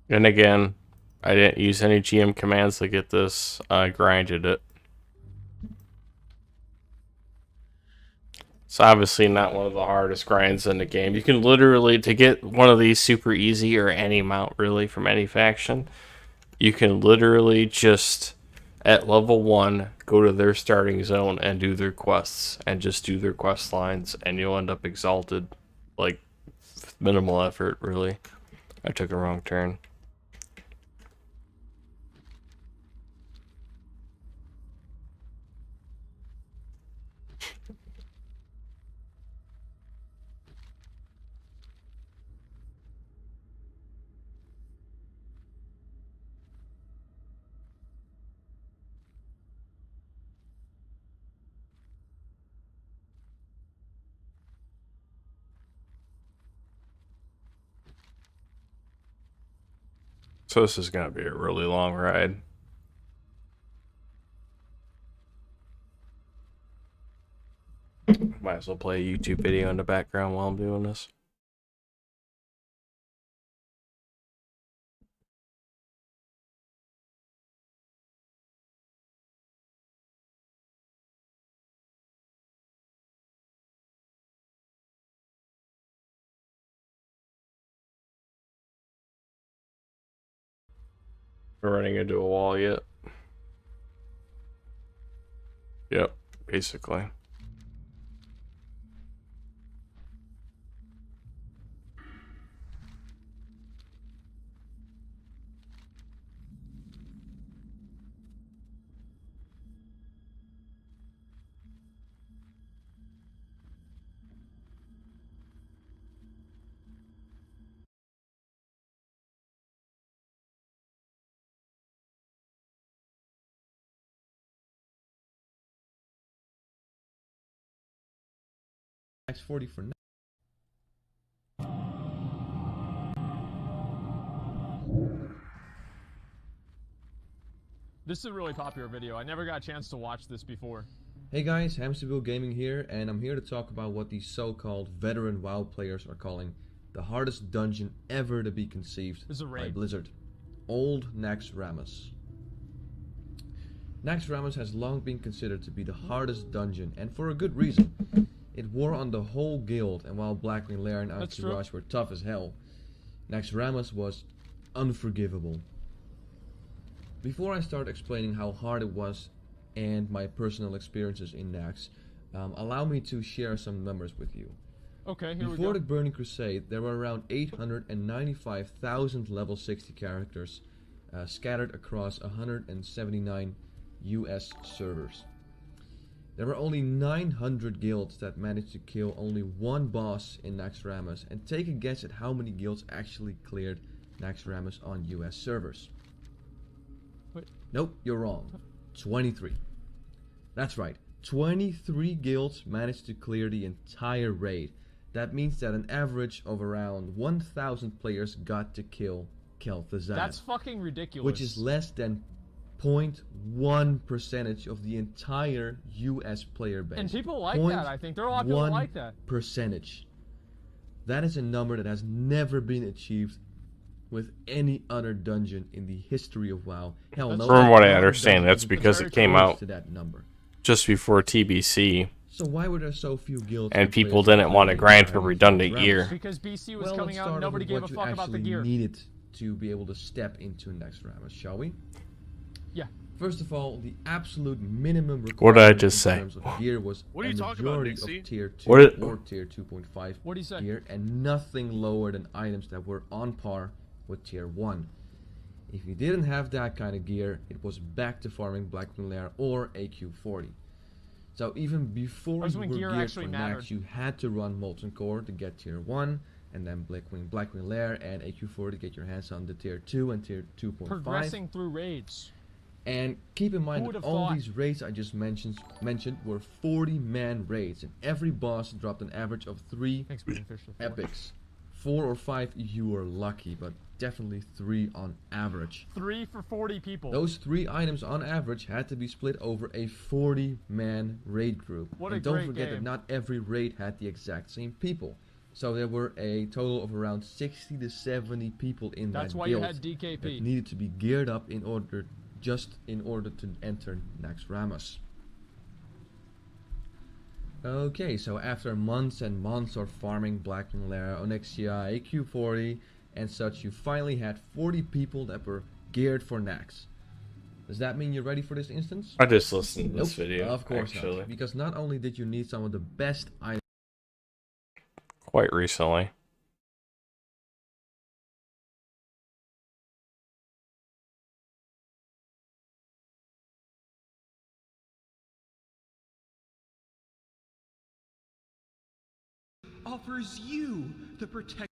And again, I didn't use any GM commands to get this. I grinded it. It's obviously not one of the hardest grinds in the game. You can literally, to get one of these super easy, or any mount really from any faction, you can literally just, at level 1, go to their starting zone and do their quests, and just do their quest lines, and you'll end up exalted, like, with minimal effort, really. I took a wrong turn. So this is going to be a really long ride. Might as well play a YouTube video in the background while I'm doing this. We're running into a wall yet. Yep, basically. X40 for now. This is a really popular video. I never got a chance to watch this before. Hey guys, HamsterVille Gaming here, and I'm here to talk about what these so-called veteran WoW players are calling the hardest dungeon ever to be conceived This is a by raid. Blizzard. Old Naxxramas. Naxxramas has long been considered to be the hardest dungeon, and for a good reason. It wore on the whole guild, and while Blackwing Lair and That's true. Archiraj were tough as hell, Naxxramas was unforgivable. Before I start explaining how hard it was and my personal experiences in Nax, allow me to share some numbers with you. Okay, here we Before go. the Burning Crusade, there were around 895,000 level 60 characters scattered across 179 US servers. There were only 900 guilds that managed to kill only one boss in Naxxramas, and take a guess at how many guilds actually cleared Naxxramas on US servers. Wait. Nope, you're wrong. 23. That's right, 23 guilds managed to clear the entire raid. That means that an average of around 1,000 players got to kill Kel'Thuzad. That's fucking ridiculous. Which is less than 0.1% of the entire US player base. And people like that, I think. There are a lot of people that like that. Percentage. That is a number that has never been achieved with any other dungeon in the history of WoW. Hell, no. From what I other understand, dungeon that's even because comes it came close out to that number. just before TBC, So why were there so few guilds? and people didn't want to grind for redundant gear. Because BC was Well, coming let's out start and nobody with gave a what you fuck about the actually gear. needed to be able to step into Naxxramas, shall we? Yeah. First of all, the absolute minimum What did I requirement just in say? terms of gear was What are a you talking about, majority Nixie? of tier 2 What did- or tier 2.5 What do you say? gear, and nothing lower than items that were on par with tier 1. If you didn't have that kind of gear, it was back to farming Blackwing Lair or AQ40. So even before That's you when were gear geared actually for mattered. Nax, you had to run Molten Core to get tier 1, and then Blackwing Lair and AQ4 to get your hands on the tier 2 and tier 2.5. Progressing through raids. And keep in mind Who that would've all thought? these raids I just mentioned were 40-man raids, and every boss dropped an average of 3 Thanks, Bean Fish. epics. 4 or 5 you were lucky, but definitely 3 on average. 3 for 40 people. Those 3 items on average had to be split over a 40-man raid group. What and a don't great forget that game. not every raid had the exact same people. So there were a total of around 60 to 70 people in That's that why guild you had DKP. that needed to be geared up in order to enter Nax Ramus. Okay, so after months and months of farming Blackwing Lair, Onyxia, AQ40 and such, you finally had 40 people that were geared for Nax. Does that mean you're ready for this instance? I just listened to this Nope, video. of course actually, not. Because not only did you need some of the best items quite recently. offers you the protection.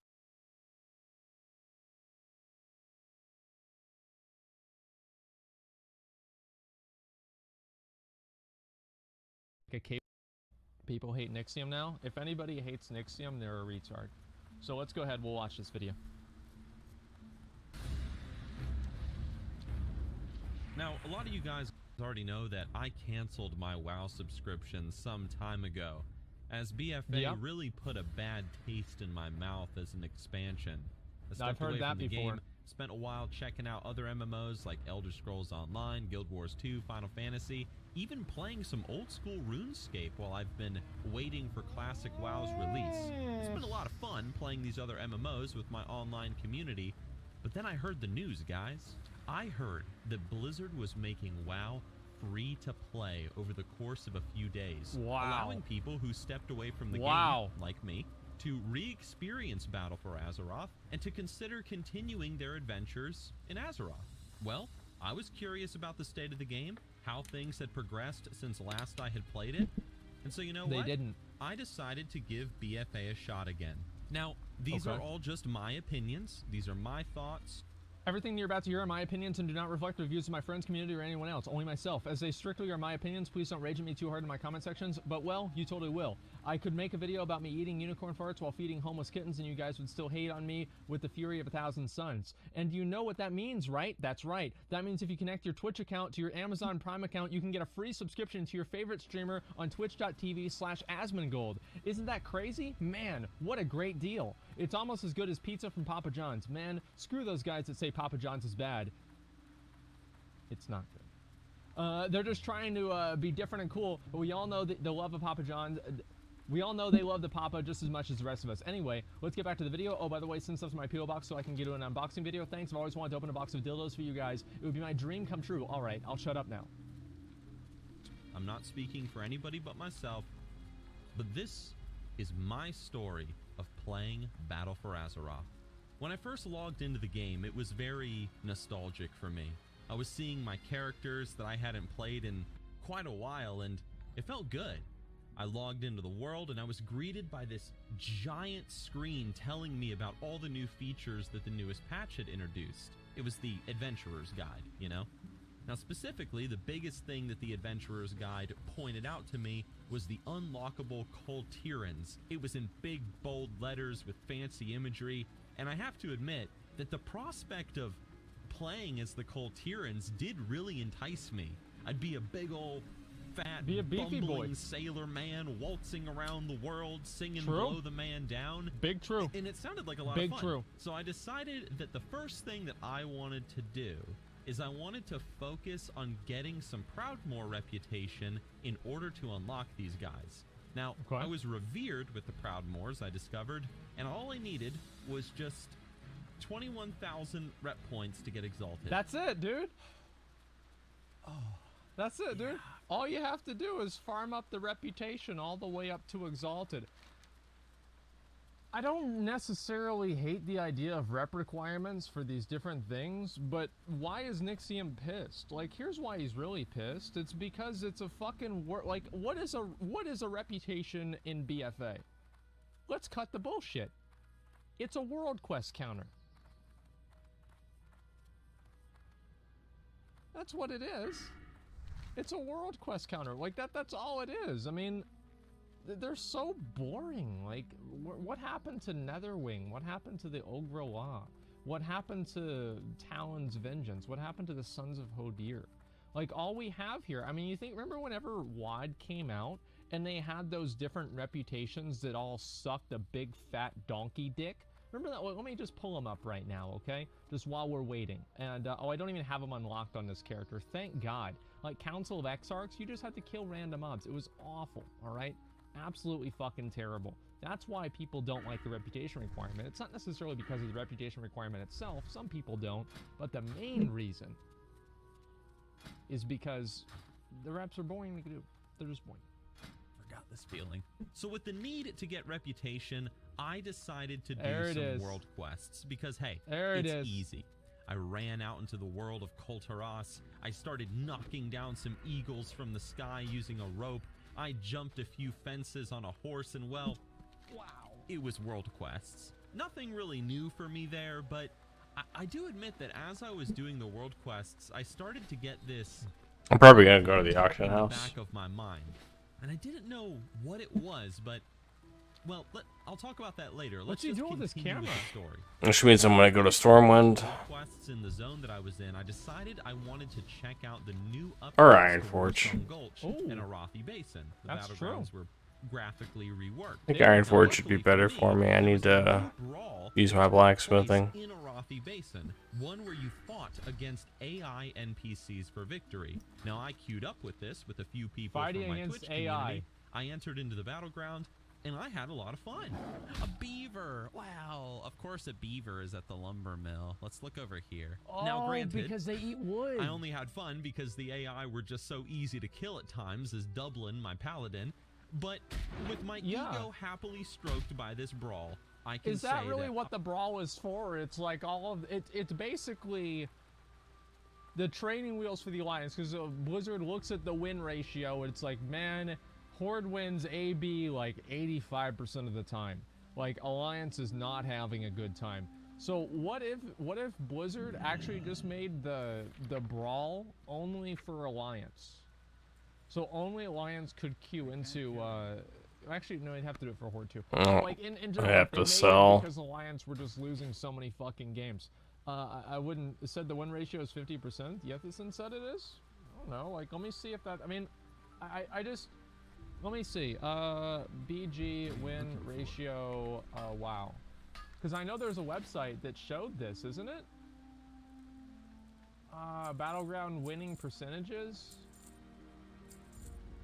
People hate Nixium now. If anybody hates Nixium, they're a retard. So let's go ahead. We'll watch this video. Now, a lot of you guys already know that I canceled my WoW subscription some time ago, as BFA really put a bad taste in my mouth as an expansion. I stepped I've heard away that from the before. game, spent a while checking out other MMOs like Elder Scrolls Online, Guild Wars 2, Final Fantasy, even playing some old school RuneScape while I've been waiting for Classic WoW's release. It's been a lot of fun playing these other MMOs with my online community, but then I heard the news, guys. I heard that Blizzard was making WoW free to play over the course of a few days, allowing people who stepped away from the game, like me, to re-experience Battle for Azeroth and to consider continuing their adventures in Azeroth. Well, I was curious about the state of the game, how things had progressed since last I had played it, and so you know what? I decided to give BFA a shot again. Now, these are all just my opinions. These are my thoughts. Everything you're about to hear are my opinions and do not reflect the views of my friends, community, or anyone else. Only myself. As they strictly are my opinions, please don't rage at me too hard in my comment sections. But, well, you totally will. I could make a video about me eating unicorn farts while feeding homeless kittens, and you guys would still hate on me with the fury of 1,000 suns. And you know what that means, right? That's right. That means if you connect your Twitch account to your Amazon Prime account, you can get a free subscription to your favorite streamer on twitch.tv/Asmongold. Isn't that crazy? Man, what a great deal. It's almost as good as pizza from Papa John's. Man, screw those guys that say Papa John's is bad. It's not good. They're just trying to be different and cool, but we all know the love of Papa John's. We all know they love the Papa just as much as the rest of us. Anyway, let's get back to the video. Oh, by the way, send stuff to my P.O. box so I can get to an unboxing video. Thanks. I've always wanted to open a box of dildos for you guys. It would be my dream come true. All right, I'll shut up now. I'm not speaking for anybody but myself, but this is my story of playing Battle for Azeroth. When I first logged into the game, it was very nostalgic for me. I was seeing my characters that I hadn't played in quite a while, and it felt good. I logged into the world, and I was greeted by this giant screen telling me about all the new features that the newest patch had introduced. It was the Adventurer's Guide, you know? Now, specifically, the biggest thing that the Adventurer's Guide pointed out to me was the unlockable Kul Tirans. It was in big, bold letters with fancy imagery, and I have to admit that the prospect of playing as the Kul Tirans did really entice me. I'd be a big old fat, bumbling sailor man waltzing around the world, singing Blow the Man Down. Big true. And it sounded like a lot of fun. So I decided that the first thing that I wanted to do is I wanted to focus on getting some Proudmoore reputation in order to unlock these guys. Now, I was revered with the Proudmoores, I discovered, and all I needed was just 21,000 rep points to get exalted. That's it, dude. That's it, dude. All you have to do is farm up the reputation all the way up to Exalted. I don't necessarily hate the idea of rep requirements for these different things, but why is Nixium pissed? Like, here's why he's really pissed. It's because it's a fucking like, what is a reputation in BFA? Let's cut the bullshit. It's a world quest counter. That's what it is. It's a world quest counter. Like, that's all it is. I mean, they're so boring. Like, what happened to Netherwing? What happened to the Ogre Law? What happened to Talon's Vengeance? What happened to the Sons of Hodir? Like, all we have here, I mean, remember whenever WoD came out and they had those different reputations that all sucked a big fat donkey dick? Remember that? Well, let me just pull them up right now, okay? Just while we're waiting. And, oh, I don't even have them unlocked on this character. Thank God. Like, Council of Exarchs, you just had to kill random mobs. It was awful, all right? Absolutely fucking terrible. That's why people don't like the reputation requirement. It's not necessarily because of the reputation requirement itself. Some people don't. But the main reason is because the reps are boring to do. They're just boring. Forgot this feeling. So with the need to get reputation, I decided to do some world quests because, hey, it's easy. I ran out into the world of Kultaras. I started knocking down some eagles from the sky using a rope. I jumped a few fences on a horse, and well, wow, it was world quests. Nothing really new for me there, but I do admit that as I was doing the world quests, I started to get this. I'm probably gonna go to the auction in house. the back of my mind, and I didn't know what it was, but well, I'll talk about that later. What's he doing with this camera? Story. Which means I'm gonna go to Stormwind. Quests in the zone that I was in, I decided I wanted to check out the new updates or Ironforge. to Gulch and Arathi Basin. The That's battlegrounds were graphically reworked. I think Ironforge should be better for me. I need to use my blacksmithing. In Arathi Basin, one where you fought against AI NPCs for victory. Now I queued up with this with a few people Fighting from my against Twitch AI. community. I entered into the battleground, and I had a lot of fun. A beaver! Wow, of course a beaver is at the lumber mill. Let's look over here. Oh, now, granted, because they eat wood. I only had fun because the AI were just so easy to kill at times, as Dublin, my paladin. But with my ego happily stroked by this brawl, I can say is that really what the brawl is for? It's like all of it. It's basically the training wheels for the alliance, because Blizzard looks at the win ratio and it's like, man, Horde wins AB like 85% of the time. Like, Alliance is not having a good time. So what if Blizzard actually just made the brawl only for Alliance? So only Alliance could queue into actually no, I'd have to do it for Horde too. Like in general, I have to sell because Alliance were just losing so many fucking games. I wouldn't said the win ratio is 50%. Yethison said it is. I don't know. Like, let me see if that. I mean, I just. Let me see. BG win ratio. Wow. Because I know there's a website that showed this, isn't it? Battleground winning percentages.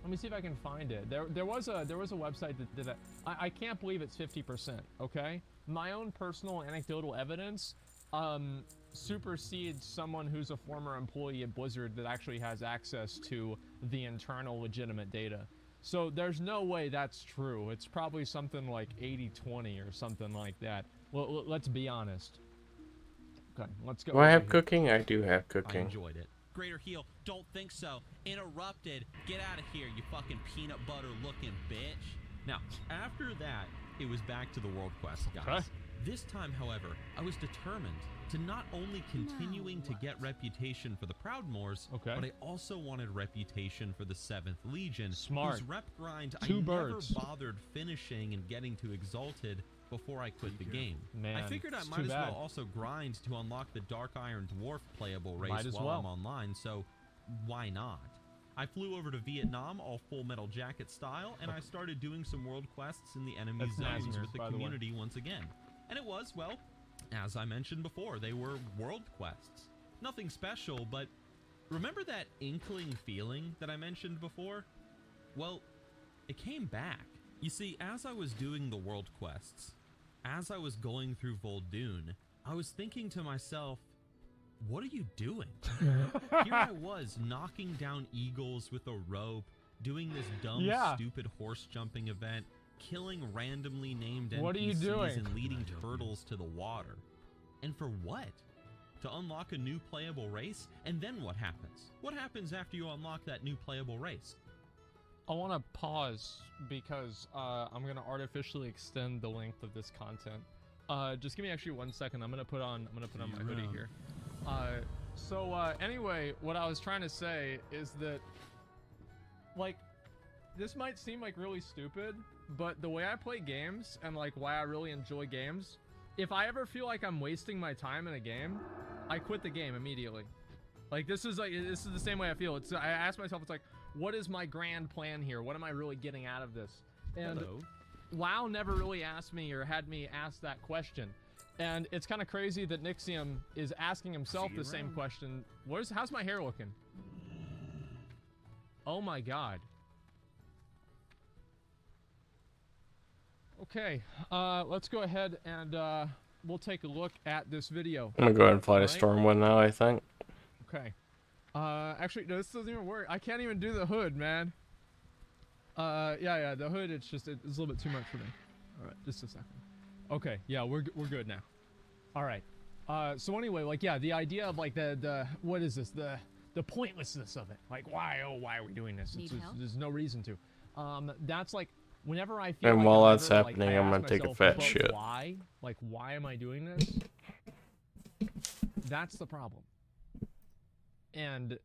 Let me see if I can find it. There was a website that did that. I can't believe it's 50%. Okay. My own personal anecdotal evidence supersedes someone who's a former employee at Blizzard that actually has access to the internal legitimate data. So there's no way that's true. It's probably something like 80-20 or something like that. Well, let's be honest. Okay, let's go. Do I have cooking? I do have I cooking. enjoyed it. Greater Heal, don't think so. Interrupted. Get out of here, you fucking peanut butter looking bitch. Now, after that, it was back to the world quest, guys. Okay. This time, however, I was determined to not only continuing to get reputation for the Proudmoors, but I also wanted reputation for the 7th Legion. Smart. Whose rep grind Two I birds. never bothered finishing and getting to Exalted before I quit the game. Man, I figured I it's might too as bad. well also grind to unlock the Dark Iron Dwarf playable race Might as while well. I'm online, so why not? I flew over to Vietnam all Full Metal Jacket style, and I started doing some world quests in the enemy That's zones Nazmir's, with the by the way. community once again. And it was, well, as I mentioned before, they were world quests. Nothing special, but remember that inkling feeling that I mentioned before? Well, it came back. You see, as I was doing the world quests, as I was going through Vol'dun, I was thinking to myself, what are you doing? Here I was knocking down eagles with a rope, doing this dumb, stupid horse jumping event, killing randomly named NPCs What are you doing? and leading turtles to the water. And for what? To unlock a new playable race? And then what happens? What happens after you unlock that new playable race? I want to pause because I'm going to artificially extend the length of this content. Just give me actually 1 second. I'm going to put on my hoodie here. Anyway, what I was trying to say is that, like, this might seem like really stupid, but the way I play games and like why I really enjoy games, if I ever feel like I'm wasting my time in a game, I quit the game immediately. Like, this is the same way I feel. I ask myself, it's like, what is my grand plan here? What am I really getting out of this? And WoW never really asked me or had me ask that question. And it's kind of crazy that Nixium is asking himself the same question. How's my hair looking? Oh my god. Okay, let's go ahead and we'll take a look at this video. I'm gonna go ahead and fly to Stormwind now, I think. Okay. Actually, no, this doesn't even work. I can't even do the hood, man. Yeah, the hood, it's a little bit too much for me. All right, just a second. Okay, yeah, we're good now. All right. So anyway, like, yeah, the idea of like the what is this? The pointlessness of it. Like, why are we doing this? There's no reason to. That's like whenever I feel. And like while I'm that's ever, happening, like, I'm gonna take a fat shit. Why? Like, why am I doing this? That's the problem. And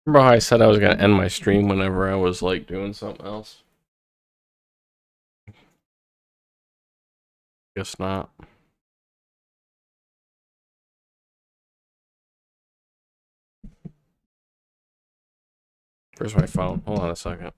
Remember how I said I was gonna end my stream whenever I was like doing something else? Guess not. Where's my phone? Hold on a second.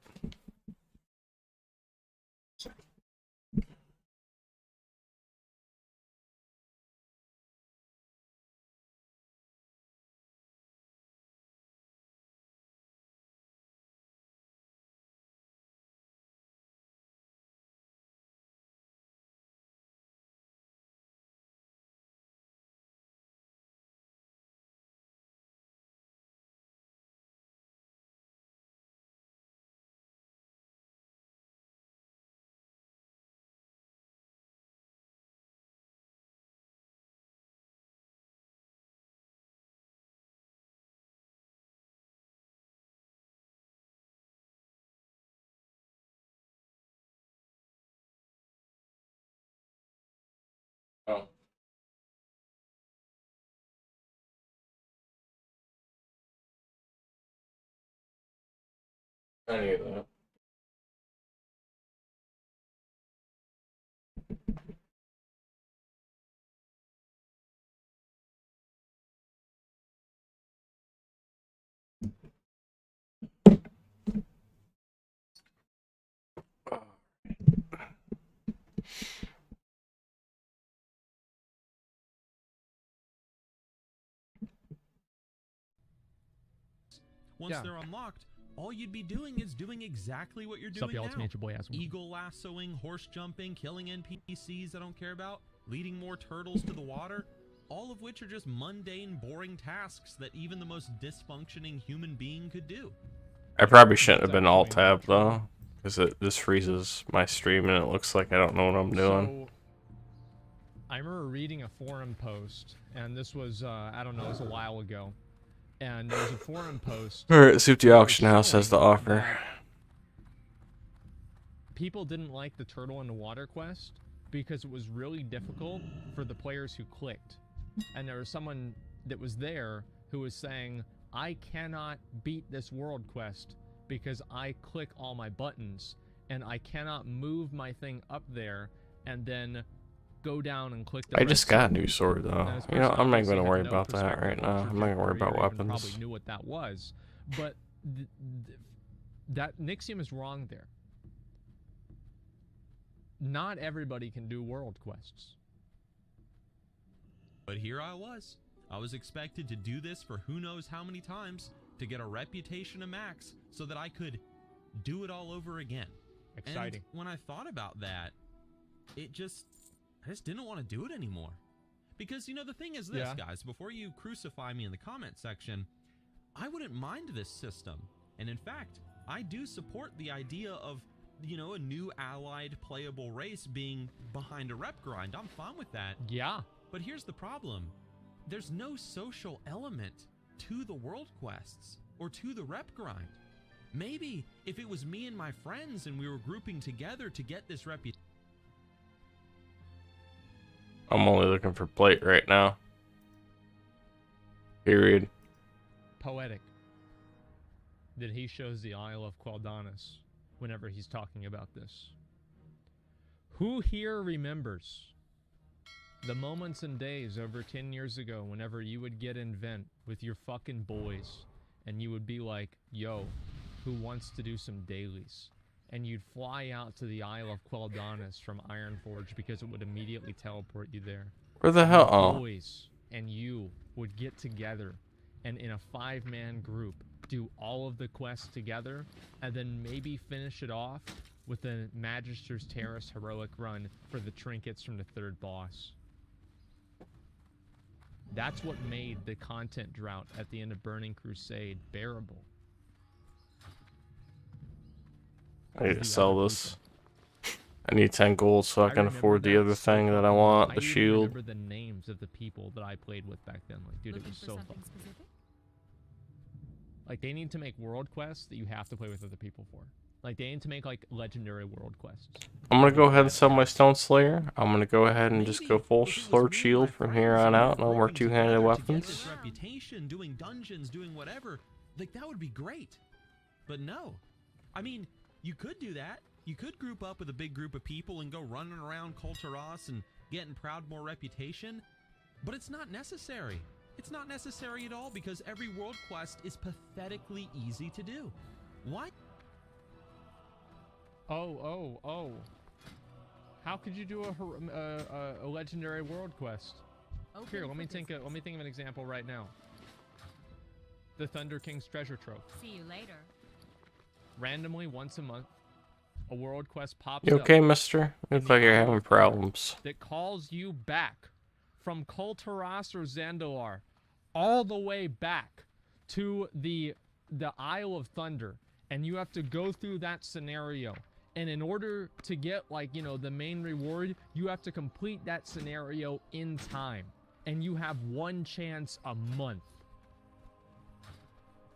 Oh. I knew that. Once they're unlocked, all you'd be doing is doing exactly what you're doing now. Your boy has Eagle lassoing, horse jumping, killing NPCs I don't care about, leading more turtles to the water, all of which are just mundane, boring tasks that even the most dysfunctioning human being could do. I probably shouldn't have been alt-tab though, because this freezes my stream and it looks like I don't know what I'm doing. So, I remember reading a forum post, and this was, I don't know, it was a while ago. And there was a forum post. Alright, see what the auction house has to offer. People didn't like the turtle in the water quest because it was really difficult for the players who clicked. And there was someone that was there who was saying, I cannot beat this world quest because I click all my buttons and I cannot move my thing up there and then go down and click the I just got a new sword though. You know, I'm not going to worry about that right now. I'm not going to worry about weapons. Probably knew what that was, but that Nixium is wrong there. Not everybody can do world quests. But here I was expected to do this for who knows how many times to get a reputation to max so that I could do it all over again. Exciting. And when I thought about that, I just didn't want to do it anymore. Because, you know, the thing is this, guys, before you crucify me in the comment section, I wouldn't mind this system. And in fact, I do support the idea of, you know, a new allied playable race being behind a rep grind. I'm fine with that. Yeah. But here's the problem. There's no social element to the world quests or to the rep grind. Maybe if it was me and my friends and we were grouping together to get this reputation. I'm only looking for plate right now. Period. Poetic that he shows the Isle of Quel'Danas whenever he's talking about this. Who here remembers the moments and days over 10 years ago whenever you would get in vent with your fucking boys and you would be like, yo, who wants to do some dailies? And you'd fly out to the Isle of Quel'Danas from Ironforge because it would immediately teleport you there. Where the hell? Your Oh. boys and you would get together and in a 5-man group do all of the quests together and then maybe finish it off with the Magister's Terrace heroic run for the trinkets from the 3rd boss. That's what made the content drought at the end of Burning Crusade bearable. I need to sell this. I need 10 gold so I can afford the other thing that I want, the shield. I remember the names of the people that I played with back then. Like, dude, it was so fun. Like, they need to make world quests that you have to play with other people for. Like, they need to make, like, legendary world quests. I'm gonna go ahead and sell my Stone Slayer. I'm gonna go ahead and just go full sword shield from here on out. No more two-handed weapons. Reputation, doing dungeons, doing whatever. Like, that would be great. But no. I mean, you could do that. You could group up with a big group of people and go running around Kul Tiras and getting Proudmoore reputation. But it's not necessary. It's not necessary at all because every world quest is pathetically easy to do. Why? Oh. How could you do a legendary world quest? Here, let me think of an example right now. The Thunder King's Treasure Trove. See you later. Randomly, once a month, a world quest pops You up. okay, mister? Looks like you're having problems. That calls you back from Kul Tiras or Zandalar, all the way back to the Isle of Thunder, and you have to go through that scenario. And in order to get, like, you know, the main reward, you have to complete that scenario in time. And you have one chance a month.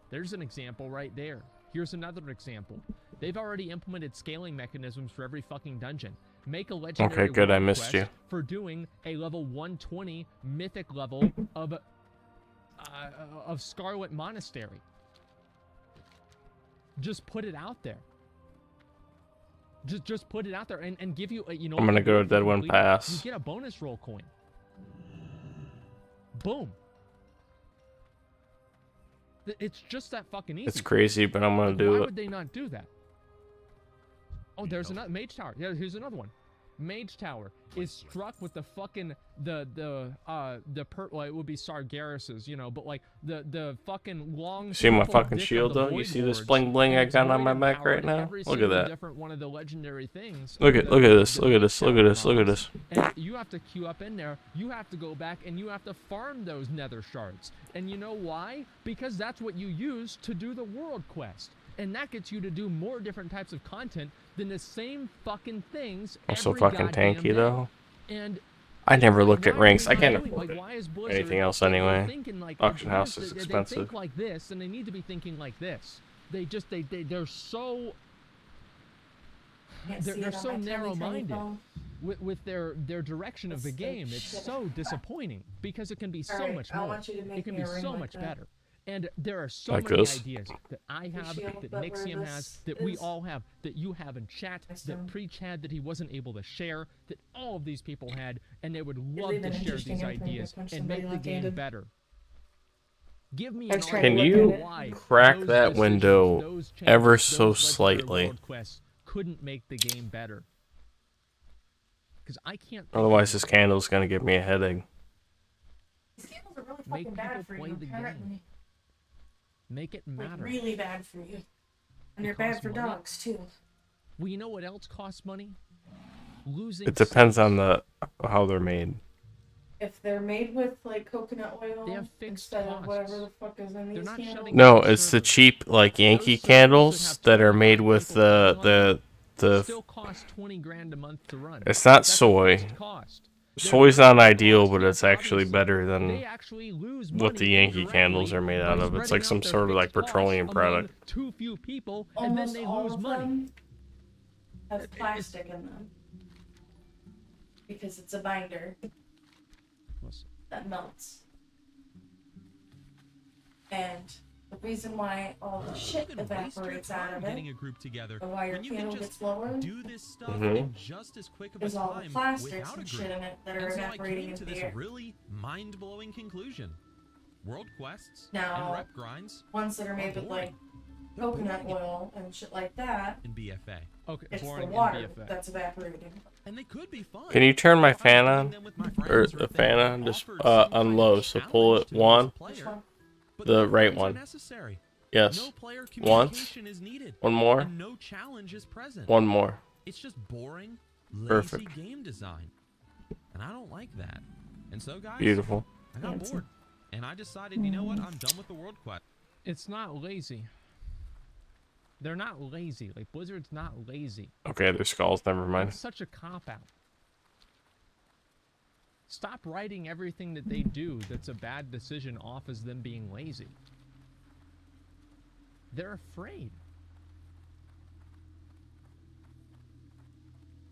There's an example right there. Here's another example. They've already implemented scaling mechanisms for every fucking dungeon. Make a legendary Okay, good, world I missed quest you. for doing a level 120 mythic level of Scarlet Monastery. Just put it out there. Just put it out there and give you a, you know. I'm gonna go to Deadwind Pass. You get a bonus roll coin. Boom. It's just that fucking easy. It's crazy, but I'm gonna do Why it. would they not do that? Oh, there's another Mage Tower. Yeah, here's another one. Mage Tower is struck with the fucking well, it would be Sargeras's, you know, but like the fucking long. See my purple fucking dick of shield the though? You Void see this Lords, bling bling and I it's got on my more back right empowered now? every Look at single that. different one of the legendary things. Look at this. The Look at this. Look at this. Look at this. and you have to queue up in there. You have to go back and you have to farm those nether shards. And you know why? Because that's what you use to do the world quest. And that gets you to do more different types of content than the same fucking things. I'm so every fucking goddamn tanky day. though. And I never looked at why are ranks. they I not can't doing- afford like, it. why is Blizzard Anything else they're anyway. thinking like Auction house this? is They expensive. think like this, and they need to be thinking like this. They're so Can't see they're it on so my tiny, tiny narrow-minded phone. with their direction of the That's the game. It's shit. so disappointing because it can be so Alright, much I more. want you to make It can me be a ring so like much that. better. And there are so Like many this? ideas that I have, shield, that but where Nixium this has, that we is- all have, that you have in chat, Next that time. pre-Chad that he wasn't able to share, that all of these people had, and they would love leave to an share interesting these imprint if I ideas punch and make somebody the game left-handed. better. Give me I an tried Can to look you at it. why crack those that decisions, window those changes, ever those so legendary slightly? world quests couldn't make the game better. Because I can't. think Otherwise, of this candle's gonna give me a headache. These candles are really Make fucking bad people for play you, the game. apparently. make it Like, matter. really bad for you. And they're It bad costs for money. dogs, too. Well, you know what else costs money? Losing. It depends cells. on the how they're made. If they're made with, like, coconut oil They have fixed instead of whatever costs. the fuck is in They're these not candles. shutting No, down it's the servers. cheap like Yankee Those servers candles have that are made 25 with people working on the. still cost 20 grand a month to run. It's not That's a soy. fixed cost. They're Soy's very not ideal, cost, but it's actually obviously. better They than actually lose what the money Yankee indirectly candles are made out by of. It's spreading like out some their sort of like fixed costs petroleum among product. too few people, and then Almost they all lose of money. them have plastic in them. Because it's a binder that melts. And the reason why all the shit You can waste your evaporates out time of getting it, a group together or why your when you can candle just gets lower, do this stuff Mhm. in just as quick of a is all the time plastics without a and group. shit in it that are And so I evaporating came to into this the air. really mind-blowing conclusion. World quests Now, and rep grinds Ones that are made with, like, They're coconut boring oil and shit like that, in BFA. Okay, it's the boring in water BFA. that's evaporating. And they could be fun. Can you turn my If I was fan playing on? them with my Or friends, the if they fan on? Just offered some kind on of low. So pull challenge it to the one. Which player, one? but The no right friends are one. necessary. Yes. No player Once. communication is needed. One more. And no challenge is present. One more. It's just boring, lazy Perfect. game design. And I don't like that. And so, guys, Beautiful. I got Fancy. bored. And I decided, you know what? I'm done with the world quest. It's not lazy. They're not lazy. Like, Blizzard's not lazy. Okay, there's skulls. Never mind. It's such a cop-out. Stop writing everything that they do that's a bad decision off as them being lazy. They're afraid.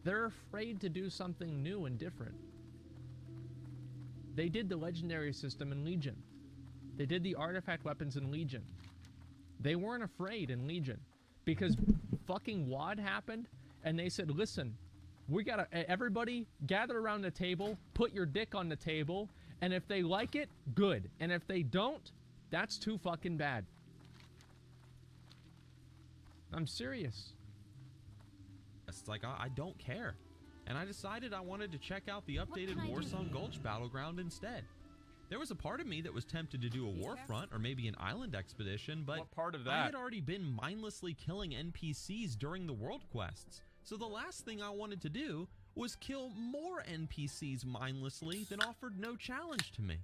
They're afraid to do something new and different. They did the legendary system in Legion. They did the artifact weapons in Legion. They weren't afraid in Legion because fucking WAD happened and they said, listen, we gotta, everybody gather around the table, put your dick on the table, and if they like it, good. And if they don't, that's too fucking bad. I'm serious. It's like, I don't care. And I decided I wanted to check out the updated Warsong Gulch Battleground instead. There was a part of me that was tempted to do a Warfront or maybe an island expedition, but What part of I that? had already been mindlessly killing NPCs during the world quests. So the last thing I wanted to do was kill more NPCs mindlessly that offered no challenge to me.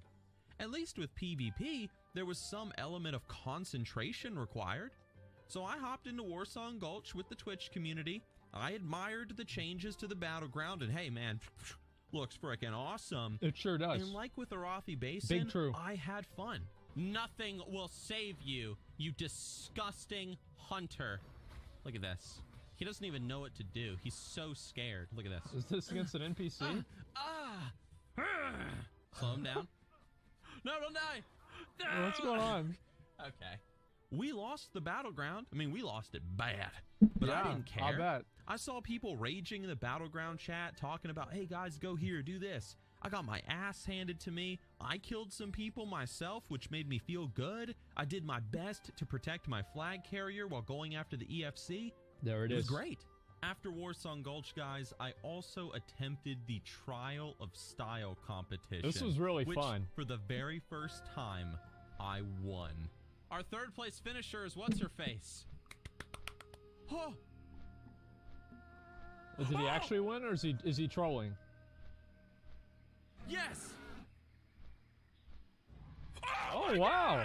At least with PvP, there was some element of concentration required. So I hopped into Warsong Gulch with the Twitch community. I admired the changes to the battleground, and hey man, looks frickin' awesome. It sure does. And like with Arathi Basin, Big true. I had fun. Nothing will save you, you disgusting hunter. Look at this. He doesn't even know what to do. He's so scared. Look at this. Is this against an NPC? Slow him down. No, don't die. Oh, what's going on? Okay. We lost the battleground. I mean, we lost it bad. But I didn't care. I bet. I saw people raging in the battleground chat, talking about, hey guys, go here, do this. I got my ass handed to me. I killed some people myself, which made me feel good. I did my best to protect my flag carrier while going after the EFC. There it It was is. great. After Warsong Gulch, guys, I also attempted the Trial of Style competition. This was really which, fun. For the very first time, I won. Our third place finisher is what's her face. Oh, Did he actually win, or is he trolling? Yes. Oh wow.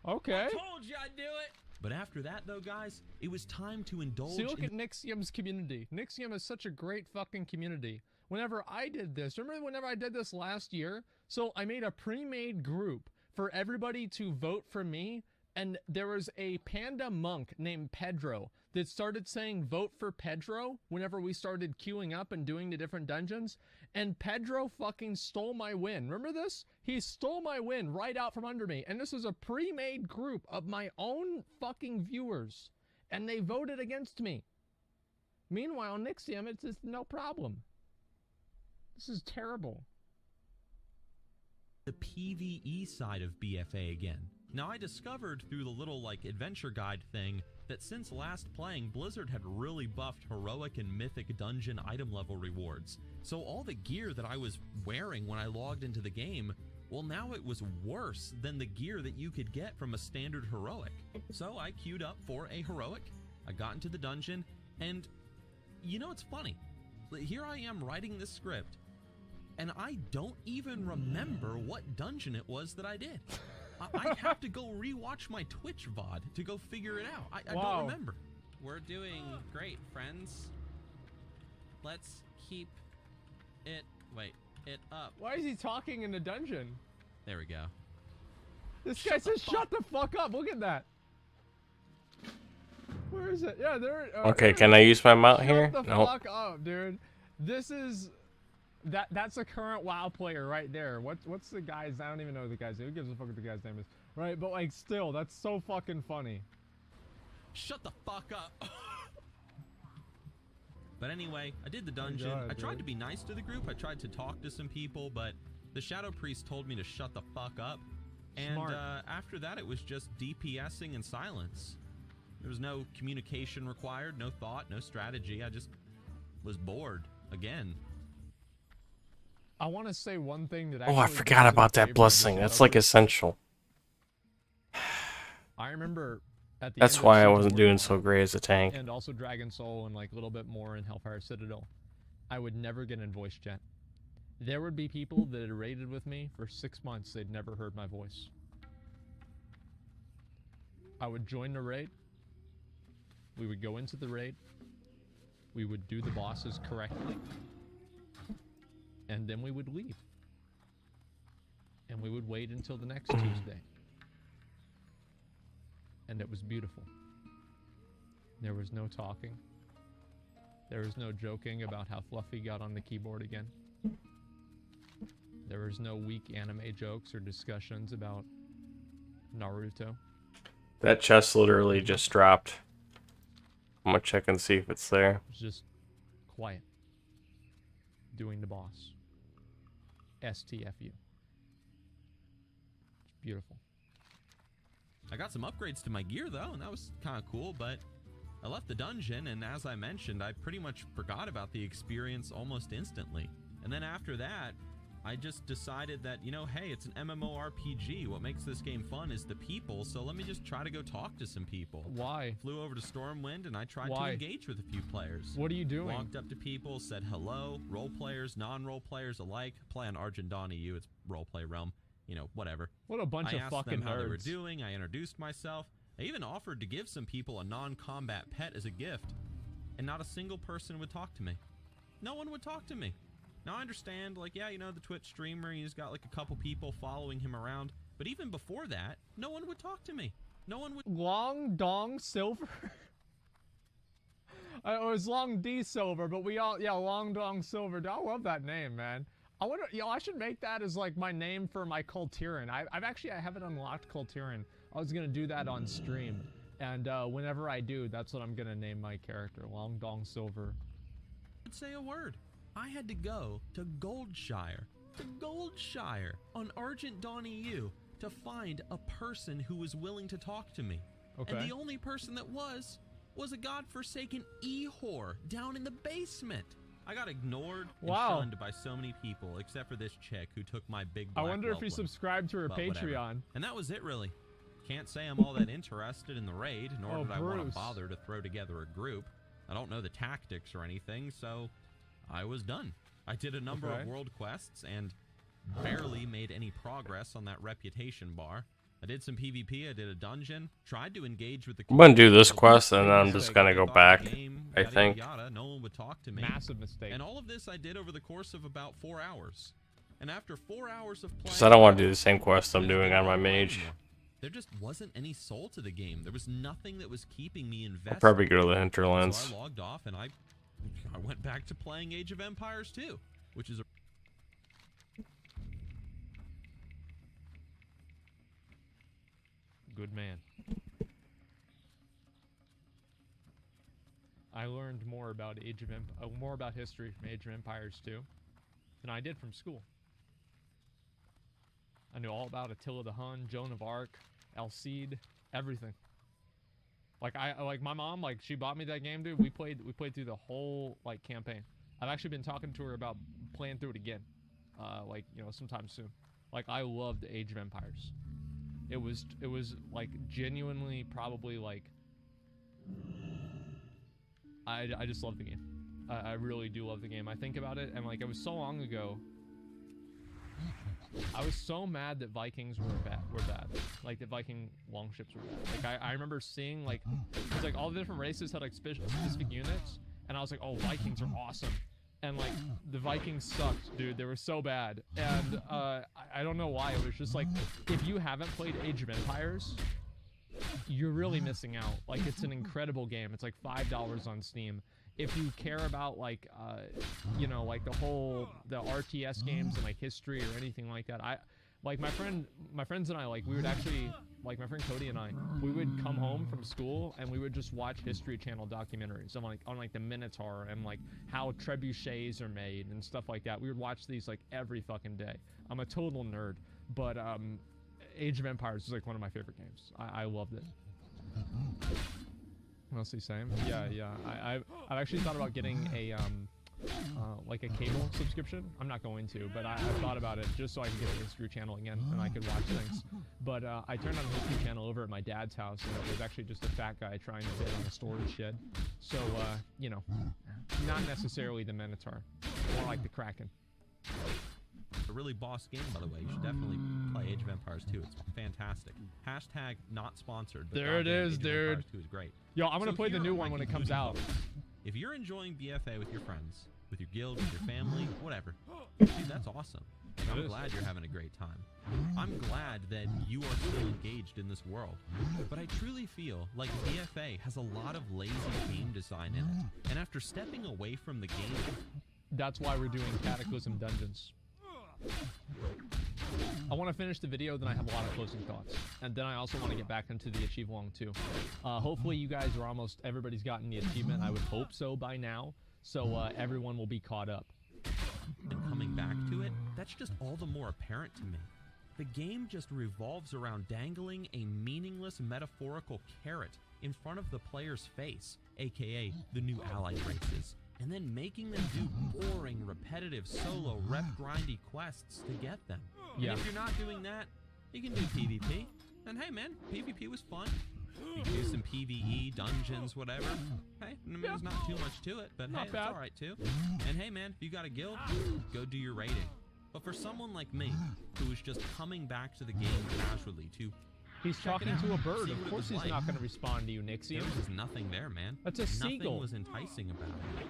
Okay. Told you I'd do it. but after that, though, guys, it was time to indulge See, look in at Nixium's community. Nixium is such a great fucking community. Whenever I did this, remember whenever I did this last year? So I made a pre-made group for everybody to vote for me, and there was a panda monk named Pedro that started saying vote for Pedro whenever we started queuing up and doing the different dungeons, and Pedro fucking stole my win. Remember this? He stole my win right out from under me, and this was a pre-made group of my own fucking viewers, and they voted against me. Meanwhile, Nixium, it's just no problem. This is terrible. the PvE side of BFA again. Now, I discovered through the little, adventure guide thing that since last playing, Blizzard had really buffed heroic and mythic dungeon item level rewards. So all the gear that I was wearing when I logged into the game, well, now it was worse than the gear that you could get from a standard heroic. So I queued up for a heroic, I got into the dungeon, and you know, it's funny. Here I am writing this script, and I don't even remember what dungeon it was that I did. I'd have to go rewatch my Twitch VOD to go figure it out. I don't remember. We're doing great, friends. Let's keep it up. Why is he talking in the dungeon? There we go. This guy says shut the fuck up. Look at that. Where is it? Yeah, there. Okay, can I use my mount here? Shut the Nope. fuck up, dude. This is that's a current WoW player right there. What's the guy's? I don't even know the guy's name. Who gives a fuck what the guy's name is? Right, but still, that's so fucking funny. Shut the fuck up. But anyway, I did the dungeon. God, I tried dude. to be nice to the group. I tried to talk to some people, but the Shadow Priest told me to shut the fuck up. And Smart. after that, it was just DPSing and silence. There was no communication required, no thought, no strategy. I just was bored again. I want to say one thing that. Oh, I actually forgot goes in about favor that of blessing. the That's Shadow like Priest. essential. I remember at the That's end of why I Season wasn't 1, doing so great as a tank. and also Dragon Soul and a little bit more in Hellfire Citadel, I would never get in voice chat. There would be people that had raided with me for 6 months. They'd never heard my voice. I would join the raid. We would go into the raid. We would do the bosses correctly. And then we would leave. And we would wait until the next Tuesday. And it was beautiful. There was no talking. There was no joking about how Fluffy got on the keyboard again. There was no weak anime jokes or discussions about Naruto. That chest literally just dropped. I'm gonna check and see if it's there. It's just quiet. Doing the boss. STFU. It's beautiful. I got some upgrades to my gear though, and that was kind of cool, but I left the dungeon, and as I mentioned, I pretty much forgot about the experience almost instantly. And then after that, I just decided that, you know, hey, it's an MMORPG. What makes this game fun is the people, so let me just try to go talk to some people. Why? Flew over to Stormwind, and I tried Why? to engage with a few players. What are you doing? Walked up to people, said hello, role players, non-role players alike. Play on Argent Dawn EU, it's roleplay realm, you know, whatever. What a bunch I of asked fucking them how they were nerds. doing, I introduced myself. I even offered to give some people a non-combat pet as a gift, and not a single person would talk to me. No one would talk to me. Now, I understand, like, yeah, you know, the Twitch streamer, he's got, like, a couple people following him around. But even before that, no one would talk to me. No one would... Long Dong Silver? It was Long D Silver, but we all... Yeah, Long Dong Silver. I love that name, man. I wonder... Yo, I should make that as, like, my name for my Cultiran. I haven't unlocked Cultiran. I was gonna do that on stream. And, whenever I do, that's what I'm gonna name my character. Long Dong Silver. Say a word. I had to go to Goldshire on Argent Dawn EU to find a person who was willing to talk to me. Okay. And the only person that was a godforsaken e-whore down in the basement. I got ignored and shunned by so many people, except for this chick who took my big black I wonder if you whelpling. subscribed to her But Patreon. whatever. And that was it, really. Can't say I'm all that interested in the raid, nor did I want to Bruce. bother to throw together a group. I don't know the tactics or anything, so I was done. I did a number of world quests and barely made any progress on that reputation bar. I did some PvP, I did a dungeon, tried to engage with the I'm gonna do this quest and then I'm just gonna go back, I think. No one would talk to me. Massive mistake. And all of this I did over the course of about 4 hours. And after 4 hours of playing... Because I don't want to do the same quest I'm doing on my mage. There just wasn't any soul to the game. There was nothing that was keeping me invested. I'll probably go to the hinterlands. So I logged off and I went back to playing Age of Empires 2, which is a... Good man. I learned more about more about history from Age of Empires 2 than I did from school. I knew all about Attila the Hun, Joan of Arc, Alcide, everything. Like my mom, like she bought me that game, dude. We played through the whole like campaign. I've actually been talking to her about playing through it again, like, you know, sometime soon. Like, I loved Age of Empires. It was like genuinely probably like I just love the game. I really do love the game. I think about it and like it was so long ago. I was so mad that Vikings were bad. Like the Viking longships were bad. Like I remember seeing like it's like all the different races had like specific units, and I was like, oh, Vikings are awesome. And like the Vikings sucked, dude. They were so bad. And I don't know why. It was just like, if you haven't played Age of Empires, you're really missing out. Like, it's an incredible game. It's like $5 on Steam. If you care about like you know, like the RTS games and like history or anything like that, my friends and I, like, we would actually, like, my friend Cody and I, we would come home from school and we would just watch History Channel documentaries on like the Minotaur and like how trebuchets are made and stuff like that. We would watch these like every fucking day. I'm a total nerd, but Age of Empires is like one of my favorite games. I loved it. What else are you saying? Yeah. I've actually thought about getting a like a cable subscription. I'm not going to, but I thought about it just so I could get a History Channel again and I could watch things. But I turned on the History Channel over at my dad's house, and it was actually just a fat guy trying to fit on a storage shed. So you know, not necessarily the Minotaur, more like the Kraken. A really boss game, by the way. You should definitely play Age of Empires 2. It's fantastic. Hashtag not sponsored. But there it is, dude. Age of Empires 2 is great. Yo, I'm gonna play the new one when it comes out. If you're enjoying BFA with your friends, with your guild, with your family, whatever, dude, that's awesome. And I'm glad you're having a great time. I'm glad that you are still engaged in this world. But I truly feel like BFA has a lot of lazy game design in it. And after stepping away from the game... That's why we're doing Cataclysm Dungeons. I want to finish the video, then I have a lot of closing thoughts. And then I also want to get back into the achieve along too. Hopefully you guys are almost, everybody's gotten the achievement. I would hope so by now. So everyone will be caught up. And coming back to it, that's just all the more apparent to me. The game just revolves around dangling a meaningless metaphorical carrot in front of the player's face, aka the new ally races, and then making them do boring, repetitive, solo, rep-grindy quests to get them. Yeah. And if you're not doing that, you can do PvP. And hey man, PvP was fun. You can do some PvE, dungeons, whatever. Hey, I mean, there's not too much to it, but Not hey, bad. it's alright too. And hey man, if you got a guild, go do your raiding. But for someone like me, who is just coming back to the game casually to He's check talking it out, to a bird. see Of what it course was he's like. not going to respond to you, Nixium. There was just nothing there, man. That's a seagull. Nothing was enticing about it.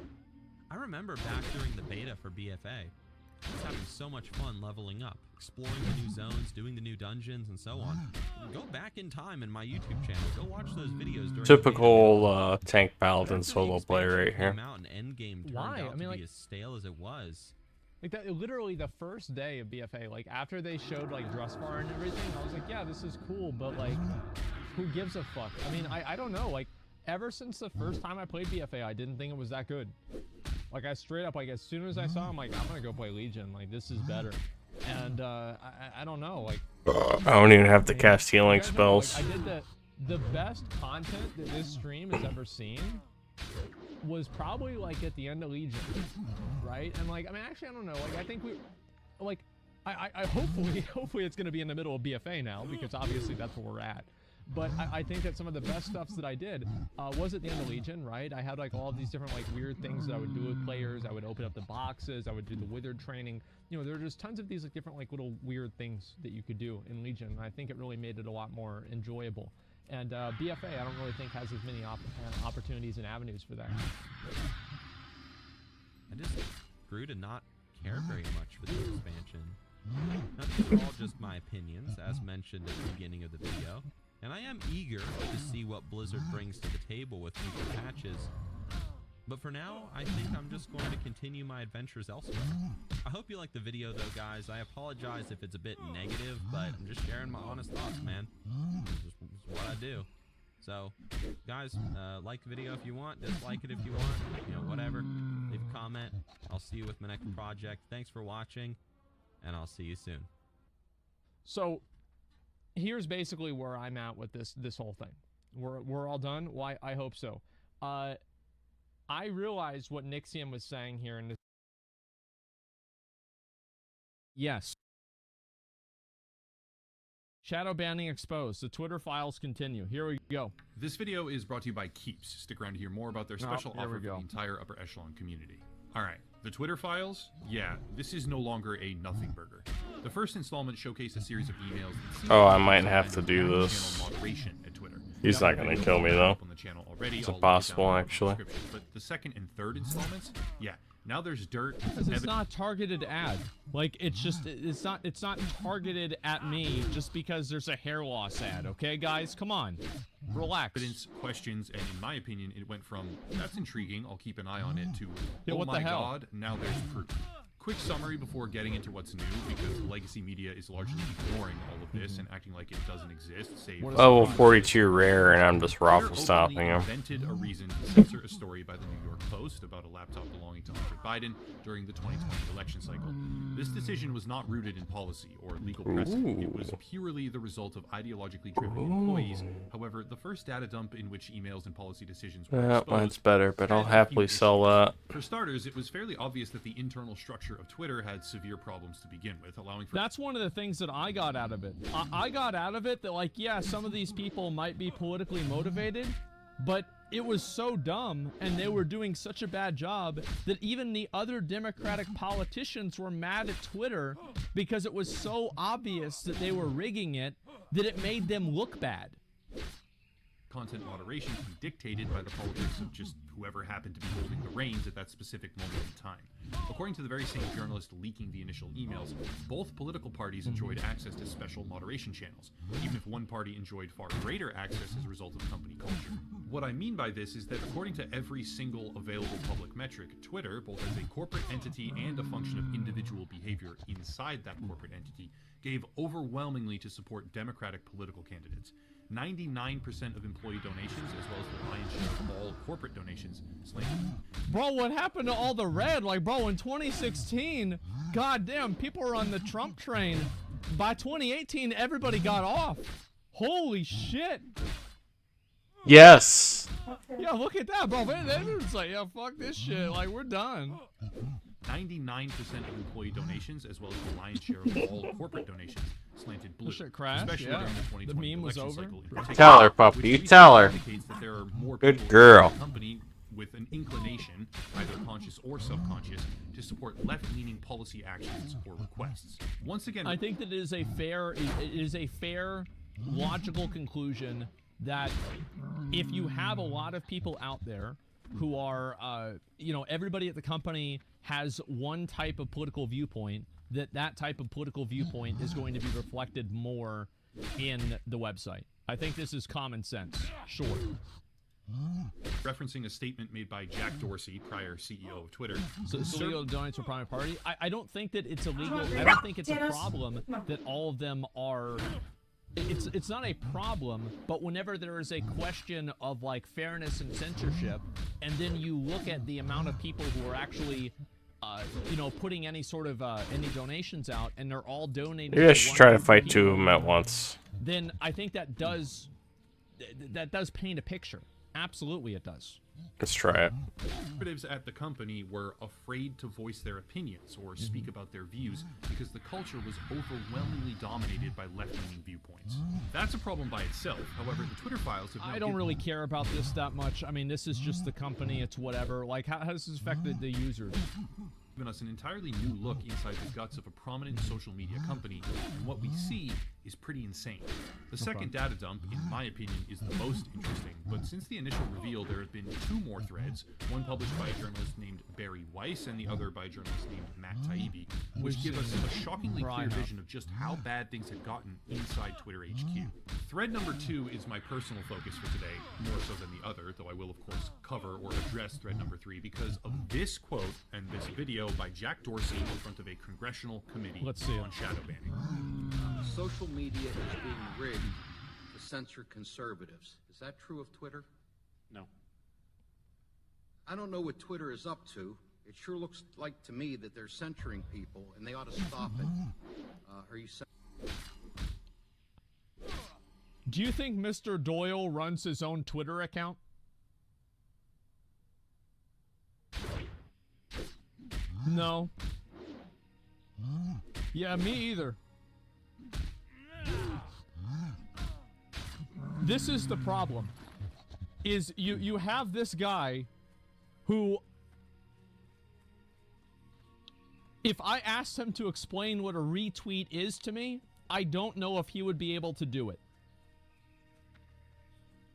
I remember back during the beta for BFA, I was having so much fun leveling up, exploring the new zones, doing the new dungeons, and so on. Go back in time in my YouTube channel. Go watch those videos during Typical tank paladin solo play right here. Why? I mean, like, as stale as it was. Like that, literally the first day of BFA, like after they showed like Drustvar and everything, I was like, yeah, this is cool, but like, who gives a fuck? I mean, I don't know. Like, ever since the first time I played BFA, I didn't think it was that good. Like, I straight up, like, as soon as I saw him, like, I'm gonna go play Legion. Like, this is better. And I don't know. Like, I don't even have to cast healing you guys know, like, spells. I did the best content that this stream has ever seen was probably like at the end of Legion, right? And like, I mean, actually, I don't know. Like, I think we, like, I hopefully it's gonna be in the middle of BFA now, because obviously that's where we're at. But I think that some of the best stuffs that I did was at the end of Legion, right? I had like all of these different like weird things that I would do with players. I would open up the boxes. I would do the withered training. You know, there were just tons of these like different like little weird things that you could do in Legion. And I think it really made it a lot more enjoyable. And BFA, I don't really think has as many opportunities and avenues for that. I just grew to not care very much for the expansion. Now, these are all just my opinions, as mentioned at the beginning of the video, and I am eager to see what Blizzard brings to the table with future patches. But for now, I think I'm just going to continue my adventures elsewhere. I hope you liked the video, though, guys. I apologize if it's a bit negative, but I'm just sharing my honest thoughts, man. It's just what I do. So, guys, like the video if you want, dislike it if you want, you know, whatever. Leave a comment. I'll see you with my next project. Thanks for watching, and I'll see you soon. So, here's basically where I'm at with this whole thing. We're all done? Why? I hope so. I realized what Nixium was saying here in this. Yes. Shadow banning exposed. The Twitter files continue. Here we go. This video is brought to you by Keeps. Stick around to hear more about their special here we offer for the go. entire upper echelon community. Alright, the Twitter files? Yeah, this is no longer a nothing burger. The first installment showcased a series of emails that seemed Oh, I to might be have to do channel this. moderation at Twitter. He's Now, not gonna videos kill me, are though. up on the channel already. It's I'll link it impossible, down in the actually. description. But the second and third installments? Yeah, now there's dirt. Because it's not targeted ad. Like, it's just, it's not targeted at me just because there's a hair loss ad, okay, guys? Come on. Relax. Evidence, questions, and in my opinion, it went from, that's intriguing, I'll keep an eye on it, to, Yeah, oh what the my hell? god, now there's proof. Quick summary before getting into what's new, because legacy media is largely ignoring all of this and acting like it doesn't exist, save Level 42 rare, and I'm just Twitter raffle stopping openly him. invented a reason to censor a story by the New York Post about a laptop belonging to Hunter Biden during the 2020 election cycle. This decision was not rooted in policy or legal precedent. It was purely the result of ideologically driven employees. However, the first data dump in which emails and policy decisions were Yeah, exposed mine's better, but I'll had a few happily sell that. For starters, it was fairly obvious that the internal structure of Twitter had severe problems to begin with, allowing for That's one of the things that I got out of it. I got out of it that, like, yeah, some of these people might be politically motivated, but it was so dumb and they were doing such a bad job that even the other Democratic politicians were mad at Twitter because it was so obvious that they were rigging it that it made them look bad. content moderation can be dictated by the politics of just whoever happened to be holding the reins at that specific moment in time. According to the very same journalist leaking the initial emails, both political parties enjoyed access to special moderation channels, even if one party enjoyed far greater access as a result of company culture. What I mean by this is that according to every single available public metric, Twitter, both as a corporate entity and a function of individual behavior inside that corporate entity, gave overwhelmingly to support Democratic political candidates. 99% of employee donations, as well as the lion's share of all corporate donations, slanted. Bro, what happened to all the red? Like, bro, in 2016, goddamn, people were on the Trump train. By 2018, everybody got off. Holy shit. Yes. Yeah, look at that, bro. Everyone's like, yeah, fuck this shit. Like, we're done. 99% of employee donations, as well as the lion's share of all corporate donations, slanted blue. Shit crashed, especially yeah. during the 2020 The meme was election over. cycle in particular, Tell her, puppy. which You recently tell her. indicates that there are more Good people girl. in the company with an inclination, either conscious or subconscious, to support left-leaning policy actions or requests. Once again, I think that it is a fair, logical conclusion that if you have a lot of people out there who are, you know, everybody at the company has one type of political viewpoint, that type of political viewpoint is going to be reflected more in the website. I think this is common sense. Sure. referencing a statement made by Jack Dorsey, prior CEO of Twitter. So it's illegal to donate to a primary party? I don't think that it's illegal. I don't think it's a problem that all of them are... It's not a problem, but whenever there is a question of like fairness and censorship, and then you look at the amount of people who are actually, you know, putting any sort of any donations out, and they're all donating. Maybe I should try to fight two of them at once. Then I think that does paint a picture. Absolutely, it does. Let's try it. Operatives at the company were afraid to voice their opinions or speak about their views because the culture was overwhelmingly dominated by left-leaning viewpoints. That's a problem by itself. However, the Twitter files have... I don't really care about this that much. I mean, this is just the company. It's whatever. Like, how has this affected the users? Given us an entirely new look inside the guts of a prominent social media company, and what we see is pretty insane. The second data dump, in my opinion, is the most interesting, but since the initial reveal, there have been two more threads, one published by a journalist named Barry Weiss and the other by a journalist named Matt Taibbi, which give us a shockingly clear vision of just how bad things had gotten inside Twitter HQ. Thread number 2 is my personal focus for today, more so than the other, though I will of course cover or address thread number 3 because of this quote and this video by Jack Dorsey in front of a congressional committee on shadow banning. Social media is being rigged to censor conservatives. Is that true of Twitter? No. I don't know what Twitter is up to. It sure looks like to me that they're censoring people, and they ought to stop it. Are you saying... Do you think Mr. Doyle runs his own Twitter account? No. Yeah, me either. This is the problem. Is you have this guy who, if I asked him to explain what a retweet is to me, I don't know if he would be able to do it.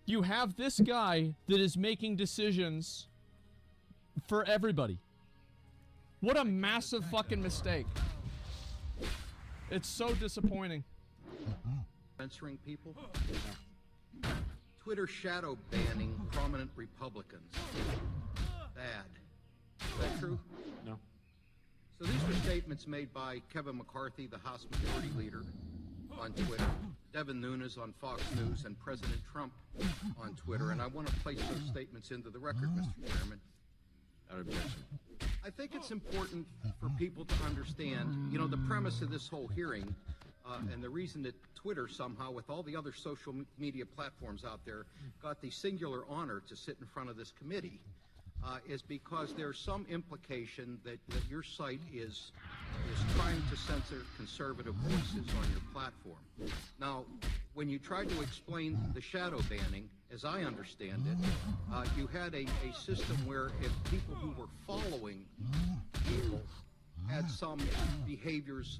You have this guy that is making decisions for everybody. What a massive fucking mistake. It's so disappointing. Censoring people? Twitter shadow banning prominent Republicans. Bad. Is that true? No. So these were statements made by Kevin McCarthy, the House Majority Leader, on Twitter, Devin Nunes on Fox News, and President Trump on Twitter. And I want to place those statements into the record, Mr. Chairman. Without objection. I think it's important for people to understand, you know, the premise of this whole hearing, and the reason that Twitter somehow, with all the other social media platforms out there, got the singular honor to sit in front of this committee, is because there's some implication that your site is trying to censor conservative voices on your platform. Now, when you tried to explain the shadow banning, as I understand it, you had a system where if people who were following people had some behaviors,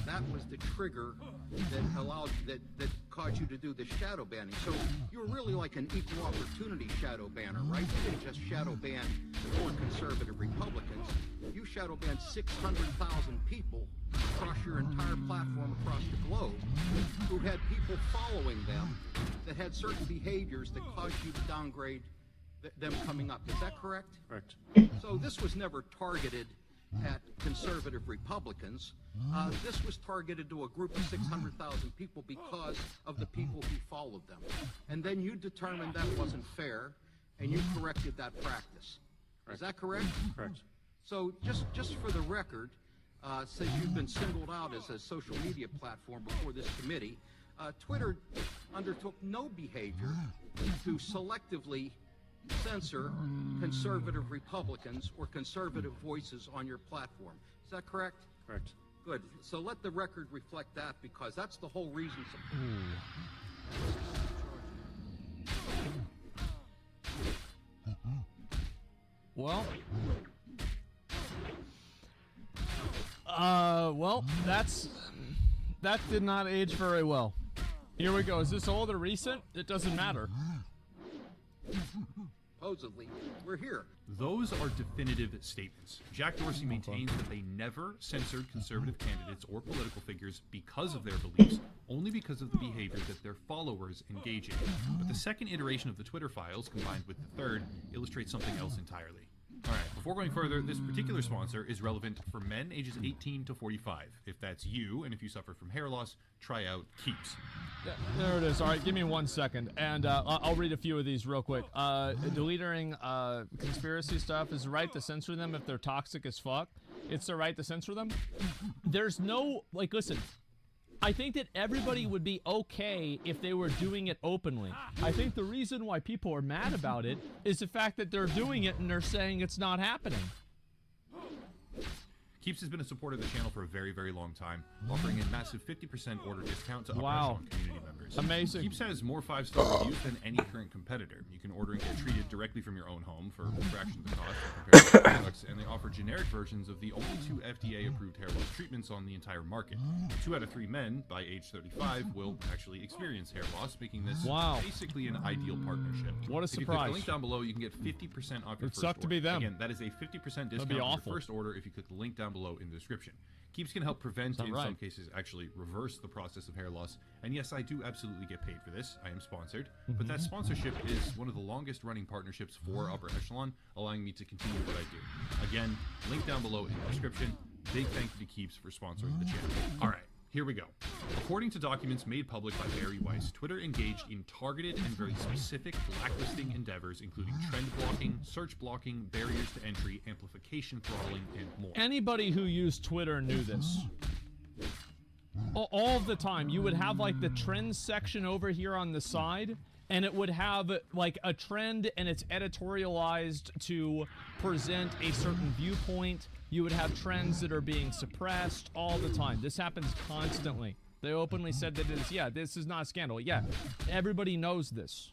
that was the trigger that allowed, that caused you to do this shadow banning. So you were really like an equal opportunity shadow banner, right? You didn't just shadow ban four conservative Republicans. You shadow banned 600,000 people across your entire platform across the globe who had people following them that had certain behaviors that caused you to downgrade them coming up. Is that correct? Correct. So this was never targeted at conservative Republicans. This was targeted to a group of 600,000 people because of the people who followed them. And then you determined that wasn't fair, and you corrected that practice. Is that correct? Correct. So just for the record, since you've been singled out as a social media platform before this committee, Twitter undertook no behavior to selectively censor conservative Republicans or conservative voices on your platform. Is that correct? Correct. Good. So let the record reflect that, because that's the whole reason. Well, that did not age very well. Here we go. Is this old or recent? It doesn't matter. Supposedly, we're here. Those are definitive statements. Jack Dorsey maintains that they never censored conservative candidates or political figures because of their beliefs, only because of the behavior that their followers engage in. But the second iteration of the Twitter files, combined with the third, illustrates something else entirely. Alright, before going further, this particular sponsor is relevant for men ages 18 to 45. If that's you, and if you suffer from hair loss, try out Keeps. There it is. All right, give me 1 second, and I'll read a few of these real quick. Deleting conspiracy stuff is the right to censor them if they're toxic as fuck. It's the right to censor them. There's no, like, listen, I think that everybody would be okay if they were doing it openly. I think the reason why people are mad about it is the fact that they're doing it and they're saying it's not happening. Keeps has been a supporter of the channel for a very, very long time, offering a massive 50% order discount to upper echelon community members. Amazing. Keeps has more 5-star reviews than any current competitor. You can order and get treated directly from your own home for a fraction of the cost compared to products, and they offer generic versions of the only 2 FDA-approved hair loss treatments on the entire market. 2 out of 3 men by age 35 will actually experience hair loss, making this basically an ideal partnership. What a if surprise. you click the link down below, you can get 50% off your first order. To be them. Again, that is a 50% discount on your first order if you click the link down below in the description. Keeps can help prevent, in some cases, actually reverse the process of hair loss. And yes, I do absolutely get paid for this. I am sponsored. But that sponsorship is one of the longest running partnerships for Upper Echelon, allowing me to continue what I do. Again, link down below in the description. Big thank you to Keeps for sponsoring the channel. All right. Here we go. According to documents made public by Barry Weiss, Twitter engaged in targeted and very specific blacklisting endeavors, including trend blocking, search blocking, barriers to entry, amplification throttling, and more. Anybody who used Twitter knew this. All the time. You would have, like, the trends section over here on the side, and it would have, like, a trend, and it's editorialized to present a certain viewpoint. You would have trends that are being suppressed all the time. This happens constantly. They openly said that this is not a scandal. Yeah, everybody knows this.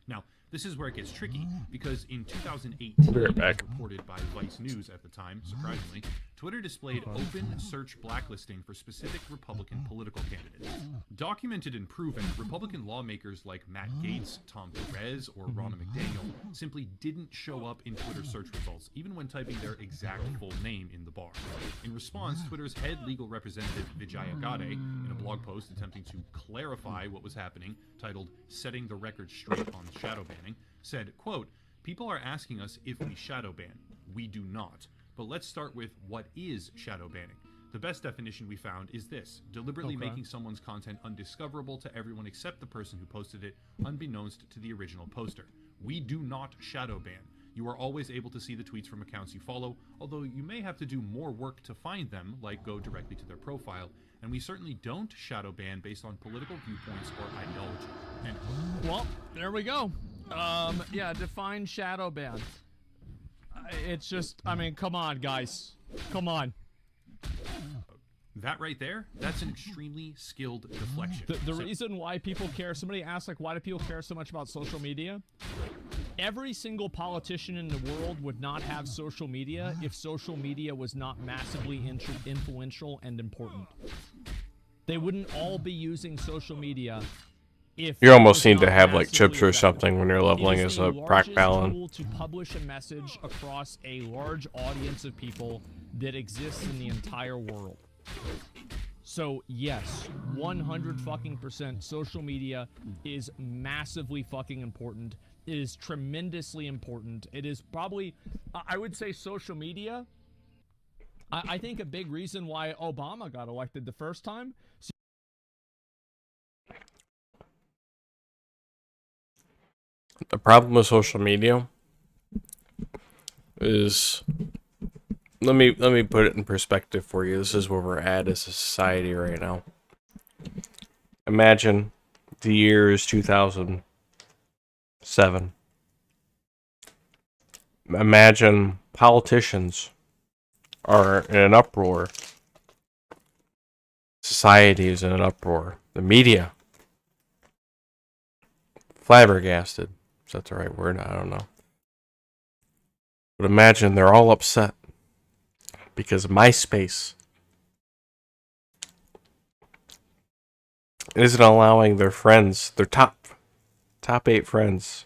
Now, this is where it gets tricky, because in 2018, reported by Vice News at the time, surprisingly, Twitter displayed open search blacklisting for specific Republican political candidates. Documented and proven, Republican lawmakers like Matt Gaetz, Tom Perez, or Ronna McDaniel simply didn't show up in Twitter search results, even when typing their exact full name in the bar. In response, Twitter's head legal representative, Vijaya Gade, in a blog post attempting to clarify what was happening, titled "Setting the Record Straight on Shadow Banning," said, quote, "People are asking us if we shadow ban. We do not. But let's start with what is shadow banning. The best definition we found is this: deliberately making someone's content undiscoverable to everyone except the person who posted it, unbeknownst to the original poster. We do not shadow ban. You are always able to see the tweets from accounts you follow, although you may have to do more work to find them, like go directly to their profile, and we certainly don't shadow ban based on political viewpoints or ideology." End quote. Well, there we go. Yeah, define shadow ban. It's just, I mean, come on, guys. Come on. That right there, that's an extremely skilled deflection. The reason why people care, somebody asked, like, why do people care so much about social media? Every single politician in the world would not have social media if social media was not massively influential and important. They wouldn't all be using social media if You it almost was need to not have like massively chips or effective. something when you're leveling It as is a the proc largest Paladin. tool to publish a message across a large audience of people that exists in the entire world. So yes, 100% social media is massively fucking important. It is tremendously important. It is probably, I would say social media, I think a big reason why Obama got elected the first time. The problem with social media is, let me put it in perspective for you. This is where we're at as a society right now. Imagine the year is 2007. Imagine politicians are in an uproar. Society is in an uproar. The media, flabbergasted. Is that the right word? I don't know. But imagine they're all upset because MySpace isn't allowing their friends, their top 8 friends.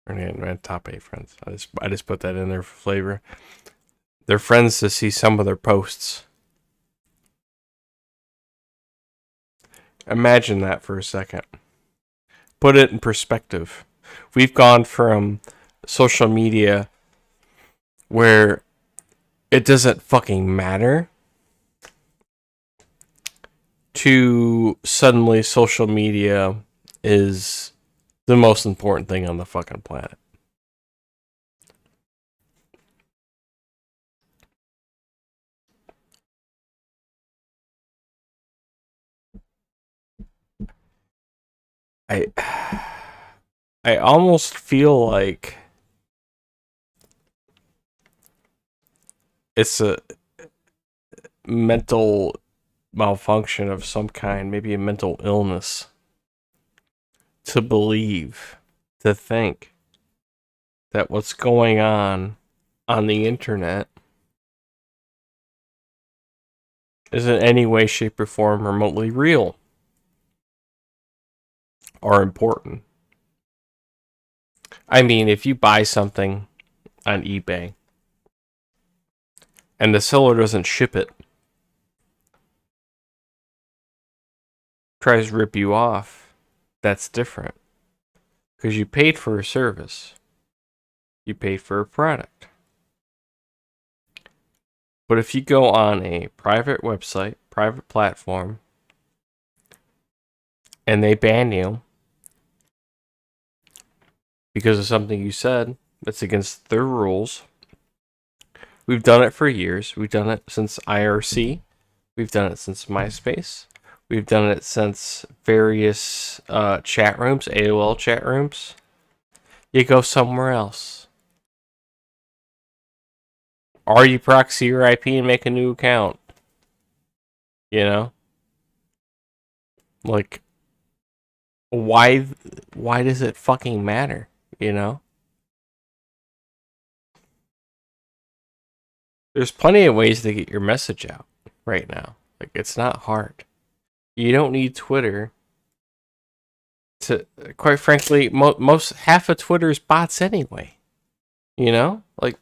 Or not top 8 friends. I just put that in there for flavor. Their friends to see some of their posts. Imagine that for a second. Put it in perspective. We've gone from social media where it doesn't fucking matter to suddenly social media is the most important thing on the fucking planet. I almost feel like it's a mental malfunction of some kind, maybe a mental illness, to believe, to think that what's going on the internet is in any way, shape, or form remotely real or important. I mean, if you buy something on eBay and the seller doesn't ship it, tries to rip you off, that's different. Because you paid for a service. You paid for a product. But if you go on a private website, private platform, and they ban you because of something you said that's against their rules, we've done it for years. We've done it since IRC. We've done it since MySpace. We've done it since various chat rooms, AOL chat rooms. You go somewhere else. Or you proxy your IP and make a new account. You know? Like, why does it fucking matter? You know? There's plenty of ways to get your message out right now. Like, it's not hard. You don't need Twitter to, quite frankly, half of Twitter's bots anyway. You know? Like,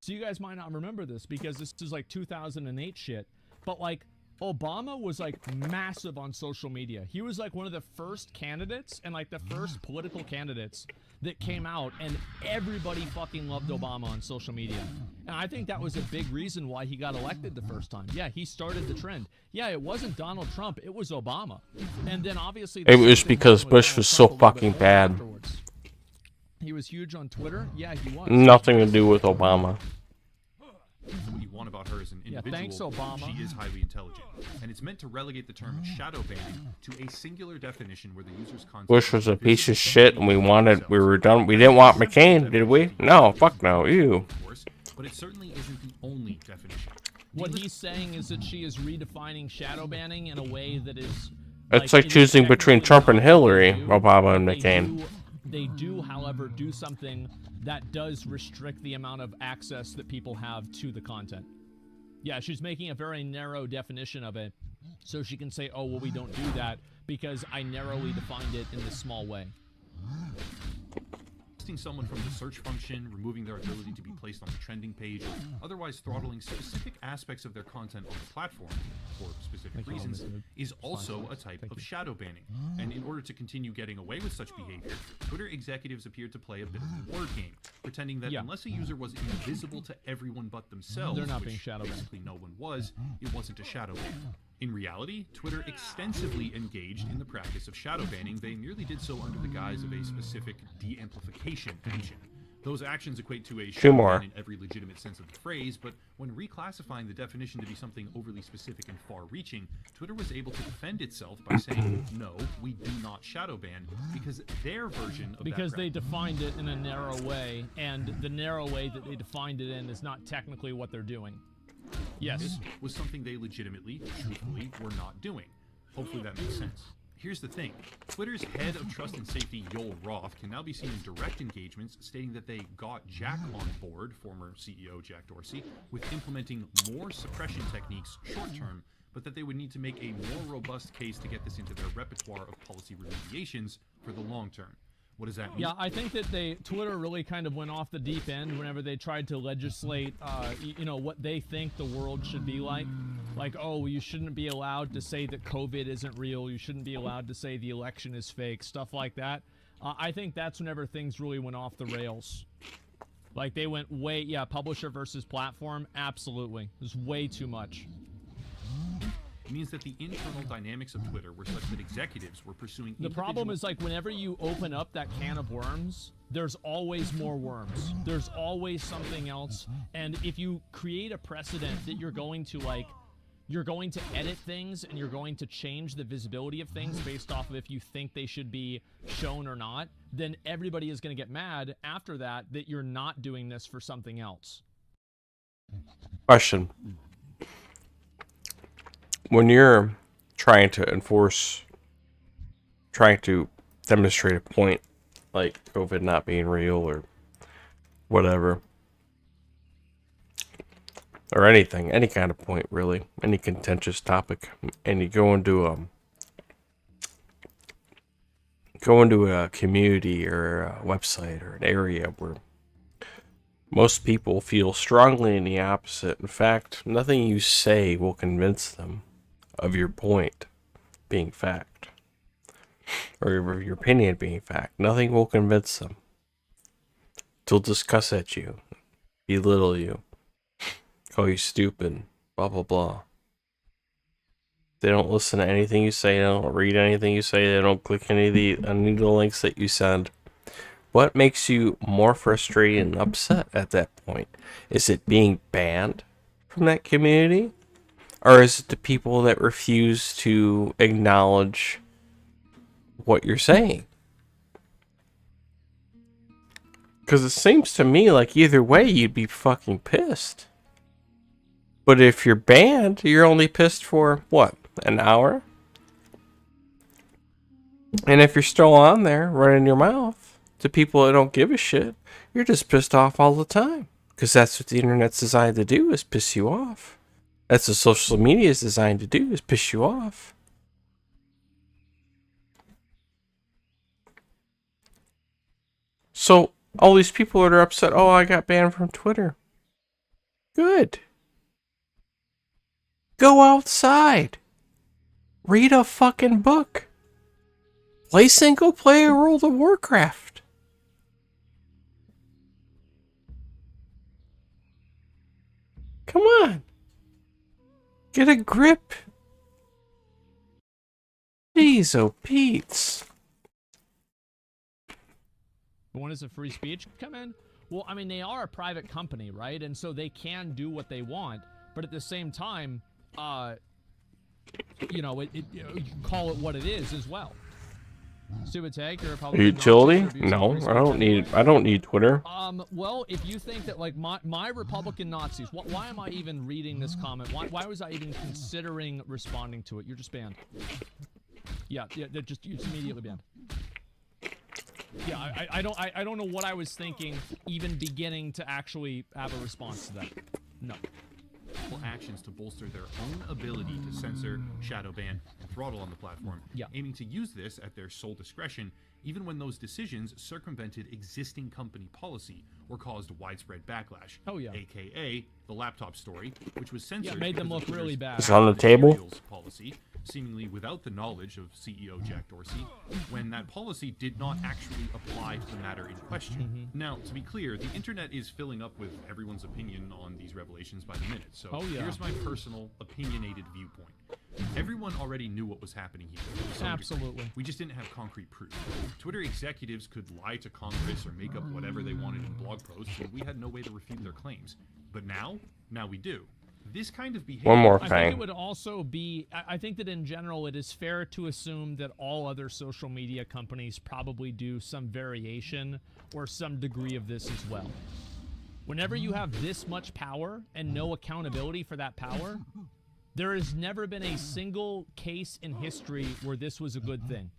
So you guys might not remember this because this is like 2008 shit, but like Obama was like massive on social media. He was like one of the first candidates and like the first political candidates that came out, and everybody fucking loved Obama on social media. And I think that was a big reason why he got elected the first time. Yeah, he started the trend. Yeah, it wasn't Donald Trump, it was Obama. And then obviously it was because Bush was so fucking bad. Afterwards. He was huge on Twitter. Yeah, he was. Nothing to do with Obama. What you want about her as an individual, thanks, Obama. she is highly intelligent. And it's meant to relegate the term shadow banning to a singular definition where the user's content... Bush was a piece of shit and we didn't want McCain, did we? No, fuck no, ew. But it certainly isn't the only definition. What he's saying is that she is redefining shadow banning in a way that is... It's like choosing between Trump and Hillary, Obama and McCain. They do, however, do something that does restrict the amount of access that people have to the content. Yeah, she's making a very narrow definition of it, so she can say, oh, well, we don't do that because I narrowly defined it in this small way. Someone from the search function, removing their ability to be placed on the trending page, or otherwise throttling specific aspects of their content on the platform for specific reasons, is also a type of shadow banning. And in order to continue getting away with such behavior, Twitter executives appeared to play a bit of a word game, pretending that unless a user was invisible to everyone but themselves, they're not which being shadow banned. basically no one was, it wasn't a shadow ban. In reality, Twitter extensively engaged in the practice of shadow banning. They merely did so under the guise of a specific de-amplification action. Those actions equate to a shadow ban in every legitimate sense of the phrase, but when reclassifying the definition to be something overly specific and far-reaching, Twitter was able to defend itself by saying, no, we do not shadow ban, because their version of because they defined it in a narrow way, and the narrow way that they defined it in is not technically what they're doing. Yes. This was something they legitimately, truthfully, were not doing. Hopefully that makes sense. Here's the thing. Twitter's head of trust and safety, Yoel Roth, can now be seen in direct engagements stating that they got Jack on board, former CEO Jack Dorsey, with implementing more suppression techniques short-term, but that they would need to make a more robust case to get this into their repertoire of policy remediations for the long term. What does that mean? Yeah, I think that Twitter really kind of went off the deep end whenever they tried to legislate, you know, what they think the world should be like. Like, oh, you shouldn't be allowed to say that COVID isn't real. You shouldn't be allowed to say the election is fake, stuff like that. I think that's whenever things really went off the rails. Like, they went way, yeah, publisher versus platform, absolutely. It was way too much. It means that the internal dynamics of Twitter were such that executives were pursuing... The problem is, like, whenever you open up that can of worms, there's always more worms. There's always something else. And if you create a precedent that you're going to, like, you're going to edit things and you're going to change the visibility of things based off of if you think they should be shown or not, then everybody is going to get mad after that you're not doing this for something else. Question. When you're trying to demonstrate a point, like COVID not being real or whatever, or anything, any kind of point really, any contentious topic, and you go into a community or a website or an area where most people feel strongly in the opposite. In fact, nothing you say will convince them of your point being fact, or your opinion being fact. Nothing will convince them. They'll discuss at you, belittle you, call you stupid, blah blah blah. They don't listen to anything you say, they don't read anything you say, they don't click any of the links that you send. What makes you more frustrated and upset at that point? Is it being banned from that community? Or is it the people that refuse to acknowledge what you're saying? Because it seems to me like either way you'd be fucking pissed. But if you're banned, you're only pissed for, what, an hour? And if you're still on there running your mouth to people that don't give a shit, you're just pissed off all the time. Because that's what the internet's designed to do, is piss you off. That's what social media is designed to do, is piss you off. So, all these people that are upset, oh, I got banned from Twitter. Good. Go outside. Read a fucking book. Play single player World of Warcraft. Come on. Get a grip. Jeez, oh Pete's. When is it free speech come in? Well, I mean, they are a private company, right? And so they can do what they want. But at the same time, you know, you can call it what it is as well. Stupid take or Republican utility? No, I don't need Twitter. Well, if you think that like my Republican Nazis, why am I even reading this comment? Why was I even considering responding to it? You're just banned. Yeah, they're just immediately banned. Yeah, I don't know what I was thinking, even beginning to actually have a response to that. No. multiple actions to bolster their own ability to censor, shadow ban, and throttle on the platform, aiming to use this at their sole discretion, even when those decisions circumvented existing company policy or caused widespread backlash. AKA the laptop story, which was censored. Made them look really bad. It's on the table. Policy, seemingly without the knowledge of CEO Jack Dorsey, when that policy did not actually apply to the matter in question. Now, to be clear, the internet is filling up with everyone's opinion on these revelations by the minute, so here's my personal, opinionated viewpoint. Everyone already knew what was happening here. to some degree. We just didn't have concrete proof. Twitter executives could lie to Congress or make up whatever they wanted in blog posts, and we had no way to refute their claims. But now we do. This kind of behavior... One more I thing. think it would also be... I think that in general, it is fair to assume that all other social media companies probably do some variation or some degree of this as well. Whenever you have this much power and no accountability for that power, there has never been a single case in history where this was a good thing.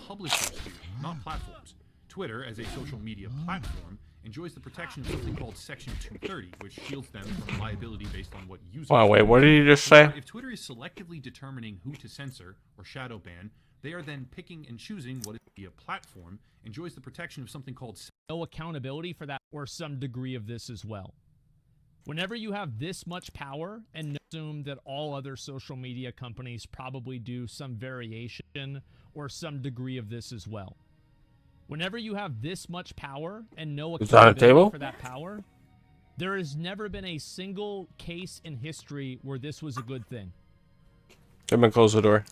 Publishers do, not platforms. Twitter, as a social media platform, enjoys the protection of something called Section 230, which shields them from liability based on what users... Oh, wait, what did you just say? If Twitter is selectively determining who to censor or shadow ban, they are then picking and choosing what is to be a platform, enjoys the protection of something called... No accountability for that or some degree of this as well. Whenever you have this much power, and assume that all other social media companies probably do some variation or some degree of this as well. Whenever you have this much power and no accountability for that power, there has never been a single case in history where this was a good thing. Come and close the door.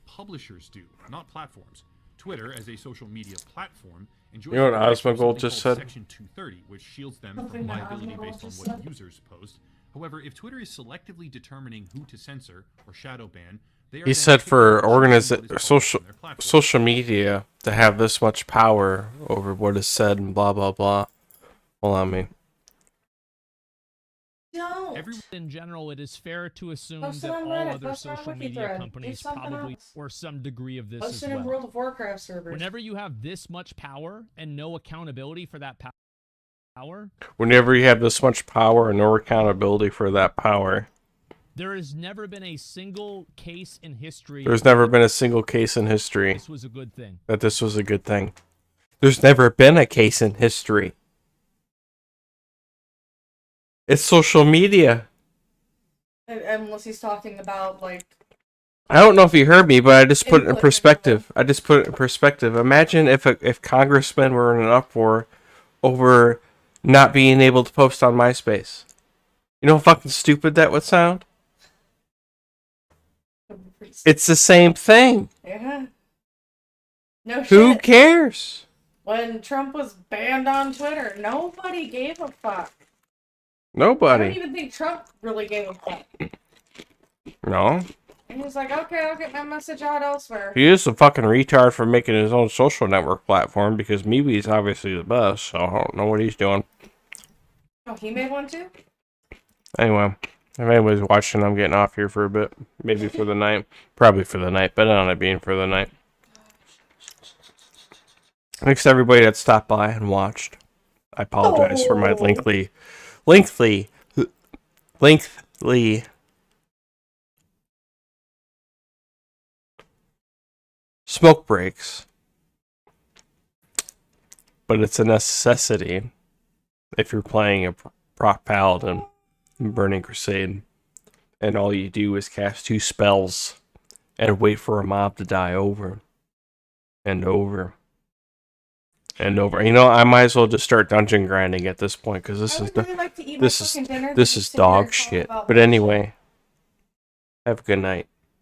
Publishers do, not platforms. Twitter, as a social media platform, enjoys... You know what Osmongold just said? Section 230, which shields them from liability based on what users post. However, if Twitter is selectively determining who to censor or shadow ban, they are... He said for social media to have this much power over what is said and blah blah blah. Hold on me. In general, it is fair to assume that all other social media companies probably or some degree of this as well. World of Warcraft servers. Whenever you have this much power and no accountability for that power, Whenever you have this much power and no accountability for that power, there has never been a single case in history. there's never been a single case in history This was a good thing. that this was a good thing. There's never been a case in history. It's social media. Unless he's talking about, like... I don't know if you heard me, but I just put it in perspective. Imagine if congressmen were in an uproar over not being able to post on MySpace. You know how fucking stupid that would sound? It's the same thing. Yeah. No shit. Who cares? When Trump was banned on Twitter, nobody gave a fuck. Nobody. I don't even think Trump really gave a fuck. No. And he was like, okay, I'll get my message out elsewhere. He is a fucking retard for making his own social network platform because MeWe's obviously the best, so I don't know what he's doing. Oh, he made one too? Anyway, if anybody's watching, I'm getting off here for a bit. Maybe for the night. Probably for the night, but on it being for the night. Thanks to everybody that stopped by and watched. I apologize for my lengthy smoke breaks, but it's a necessity if you're playing a proc paladin in Burning Crusade and all you do is cast 2 spells and wait for a mob to die over and over and over. You know, I might as well just start dungeon grinding at this point because this is dog shit. But anyway, have a good night.